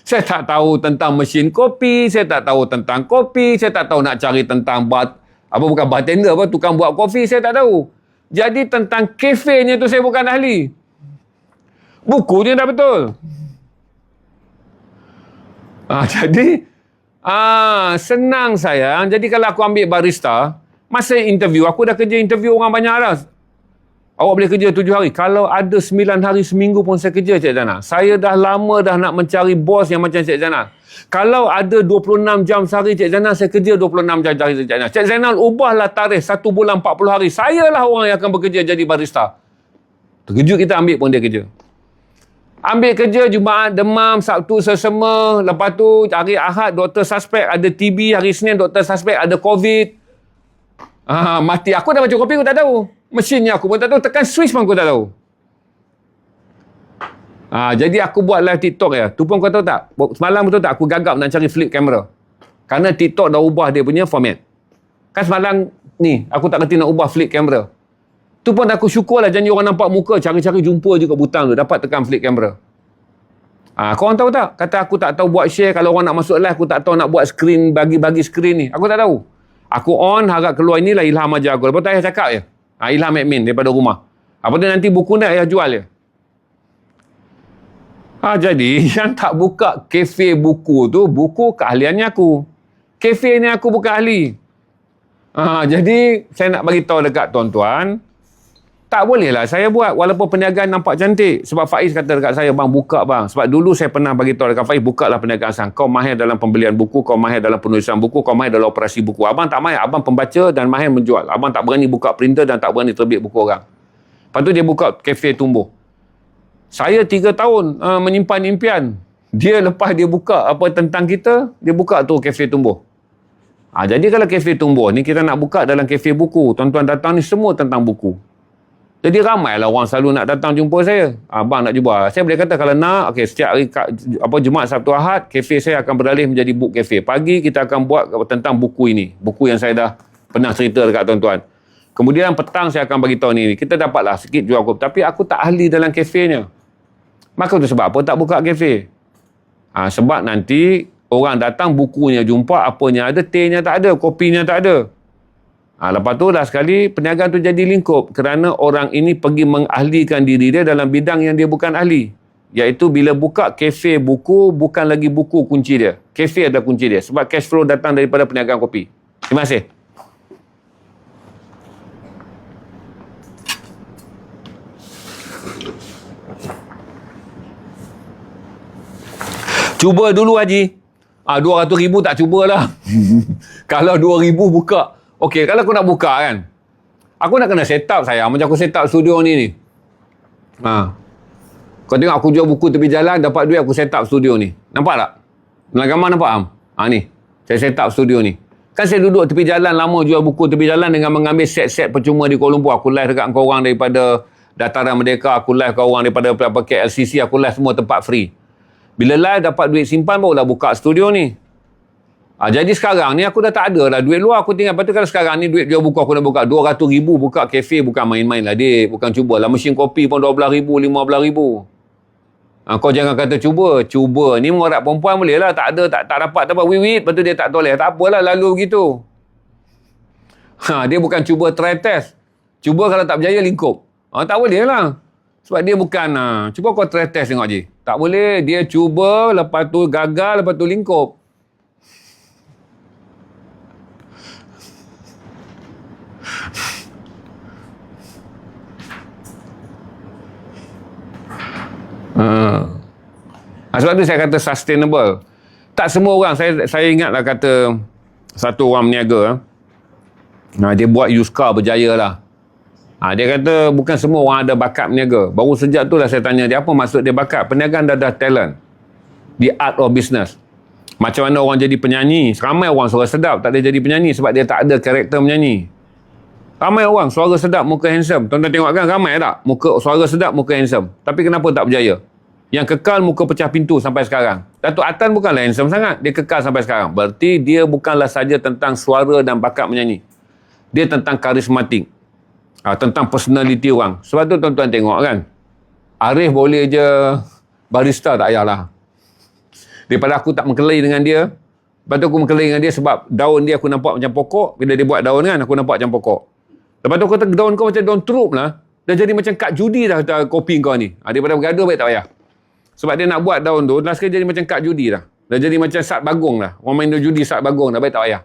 Saya tak tahu tentang mesin kopi, saya tak tahu tentang kopi, saya tak tahu nak cari tentang bukan bartender, tukang buat kopi, saya tak tahu. Jadi tentang kafenya tu saya bukan ahli. Bukunya dah betul. Jadi senang sayang. Jadi kalau aku ambil barista, masa interview, aku dah kerja interview orang banyak dah. Awak boleh kerja 7 hari. Kalau ada 9 hari seminggu pun saya kerja, Cik Zainal. Saya dah lama dah nak mencari bos yang macam Cik Zainal. Kalau ada 26 jam sehari, Cik Zainal, saya kerja 26 jam sehari, Cik Zainal. Cik Zainal, ubahlah tarikh 1 bulan 40 hari. Saya lah orang yang akan bekerja jadi barista. Terkejut kita ambil pun dia kerja. Ambil kerja Jumaat demam, Sabtu sesama. Lepas tu hari Ahad doktor suspek ada TB. Hari Senin doktor suspek ada COVID. Mati. Aku dah baca kopi, aku tak tahu. Mesinnya aku pun tak tahu. Tekan switch pun aku tak tahu. Jadi aku buat live TikTok ya. Tu pun kau tahu tak? Semalam betul tak? Aku gagap nak cari flip camera. Kerana TikTok dah ubah dia punya format. Kan semalam ni, aku tak kerti nak ubah flip camera. Tu pun aku syukurlah janji orang nampak muka. Cari-cari jumpa je kat butang tu. Dapat tekan flip camera. Korang tahu tak? Kata aku tak tahu buat share. Kalau orang nak masuk live, aku tak tahu nak buat screen, bagi-bagi screen ni. Aku tak tahu. Aku on, harap keluar inilah Ilham ajar aku. Lepas tu ayah cakap je. Ilham admin daripada rumah. Apa tu nanti buku ni ayah jual je. Jadi yang tak buka kafe buku tu, buku keahliannya aku. Kafe ni aku bukan ahli. Jadi saya nak bagi tahu dekat tuan-tuan, tak boleh lah saya buat walaupun perniagaan nampak cantik. Sebab Faiz kata dekat saya, bang buka bang. Sebab dulu saya pernah bagi tahu dekat Faiz, bukalah perniagaan sang. Kau mahir dalam pembelian buku, kau mahir dalam penulisan buku, kau mahir dalam operasi buku. Abang tak mahir, abang pembaca dan mahir menjual. Abang tak berani buka printer dan tak berani terbit buku orang. Lepas tu dia buka kafe tumbuh. Saya 3 tahun menyimpan impian. Dia lepas dia buka apa tentang kita, dia buka tu kafe tumbuh. Jadi kalau kafe tumbuh ni kita nak buka dalam kafe buku. Tuan-tuan datang ni semua tentang buku. Jadi ramailah orang selalu nak datang jumpa saya. Abang nak jumpa. Saya boleh kata kalau nak, setiap hari Jumaat, Sabtu, Ahad, kafe saya akan beralih menjadi book cafe. Pagi kita akan buat tentang buku ini. Buku yang saya dah pernah cerita dekat tuan-tuan. Kemudian petang saya akan bagi tahu ni. Kita dapatlah sikit jual kopi. Tapi aku tak ahli dalam kafenya. Maka tu sebab apa tak buka kafe? Sebab nanti orang datang bukunya jumpa, apanya ada, tehnya tak ada, kopinya tak ada. Lepas tu dah sekali perniagaan tu jadi lingkup kerana orang ini pergi mengahlikan diri dia dalam bidang yang dia bukan ahli. Iaitu bila buka kafe buku, bukan lagi buku kunci dia. Kafe adalah kunci dia. Sebab cash flow datang daripada perniagaan kopi. Terima kasih. Cuba dulu Haji. 200,000 tak cubalah. Kalau 2,000 buka. Okey, kalau aku nak buka kan, aku nak kena set up saya. Macam aku set up studio ni. Kau tengok aku jual buku tepi jalan, dapat duit aku set up studio ni. Nampak tak? Dalam gambar nampak Am? Ni. Saya set up studio ni. Kan saya duduk tepi jalan lama jual buku tepi jalan dengan mengambil set-set percuma di Kuala Lumpur. Aku live dekat korang daripada Dataran Merdeka, aku live korang daripada KLCC, aku live semua tempat free. Bila live dapat duit simpan, barulah buka studio ni. Jadi sekarang ni aku dah tak ada lah duit luar. Aku tinggal. Lepas tu kalau sekarang ni duit jual buku aku dah buka 200,000 buka kafe bukan main-main lah dik. Bukan cuba lah. Mesin kopi pun 12,000, 15,000. Kau jangan kata cuba. Cuba ni mengorak perempuan boleh lah. Tak ada, tak dapat wiwit. Lepas tu dia tak toleh. Tak apalah lalu begitu. Dia bukan cuba try test. Cuba kalau tak berjaya lingkup. Tak boleh lah. Sebab dia bukan cuba kau try test tengok je. Tak boleh. Dia cuba lepas tu gagal lepas tu lingkup. Sebab tu saya kata sustainable. Tak semua orang, saya ingatlah kata satu orang meniaga, dia buat used car berjaya lah. Dia kata bukan semua orang ada bakat meniaga. Baru sejak tu lah saya tanya dia apa maksud dia bakat. Perniagaan dah talent. The art of business. Macam mana orang jadi penyanyi. Ramai orang suara sedap tak ada jadi penyanyi sebab dia tak ada karakter menyanyi. Ramai orang suara sedap, muka handsome. Tuan-tuan tengok kan, ramai tak? Suara sedap, muka handsome. Tapi kenapa tak berjaya? Yang kekal muka pecah pintu sampai sekarang. Datuk Atan bukanlah handsome sangat. Dia kekal sampai sekarang. Berarti dia bukanlah saja tentang suara dan bakat menyanyi. Dia tentang karismatik. Tentang personality orang. Sebab tu tuan-tuan tengok kan. Arif boleh je barista tak payahlah. Daripada aku tak mengkelai dengan dia. Lepas tu aku mengkelai dengan dia sebab daun dia aku nampak macam pokok. Bila dia buat daun kan, aku nampak macam pokok. Lepas tu aku kata daun kau macam daun terup lah. Dah jadi macam kad judi dah kopi kau ni. Daripada bergaduh baik tak payah. Sebab dia nak buat daun tu, last sekali jadi macam kad judi dah. Dah jadi macam sat bagong lah. Orang main judi sat bagong dah, baik tak payah.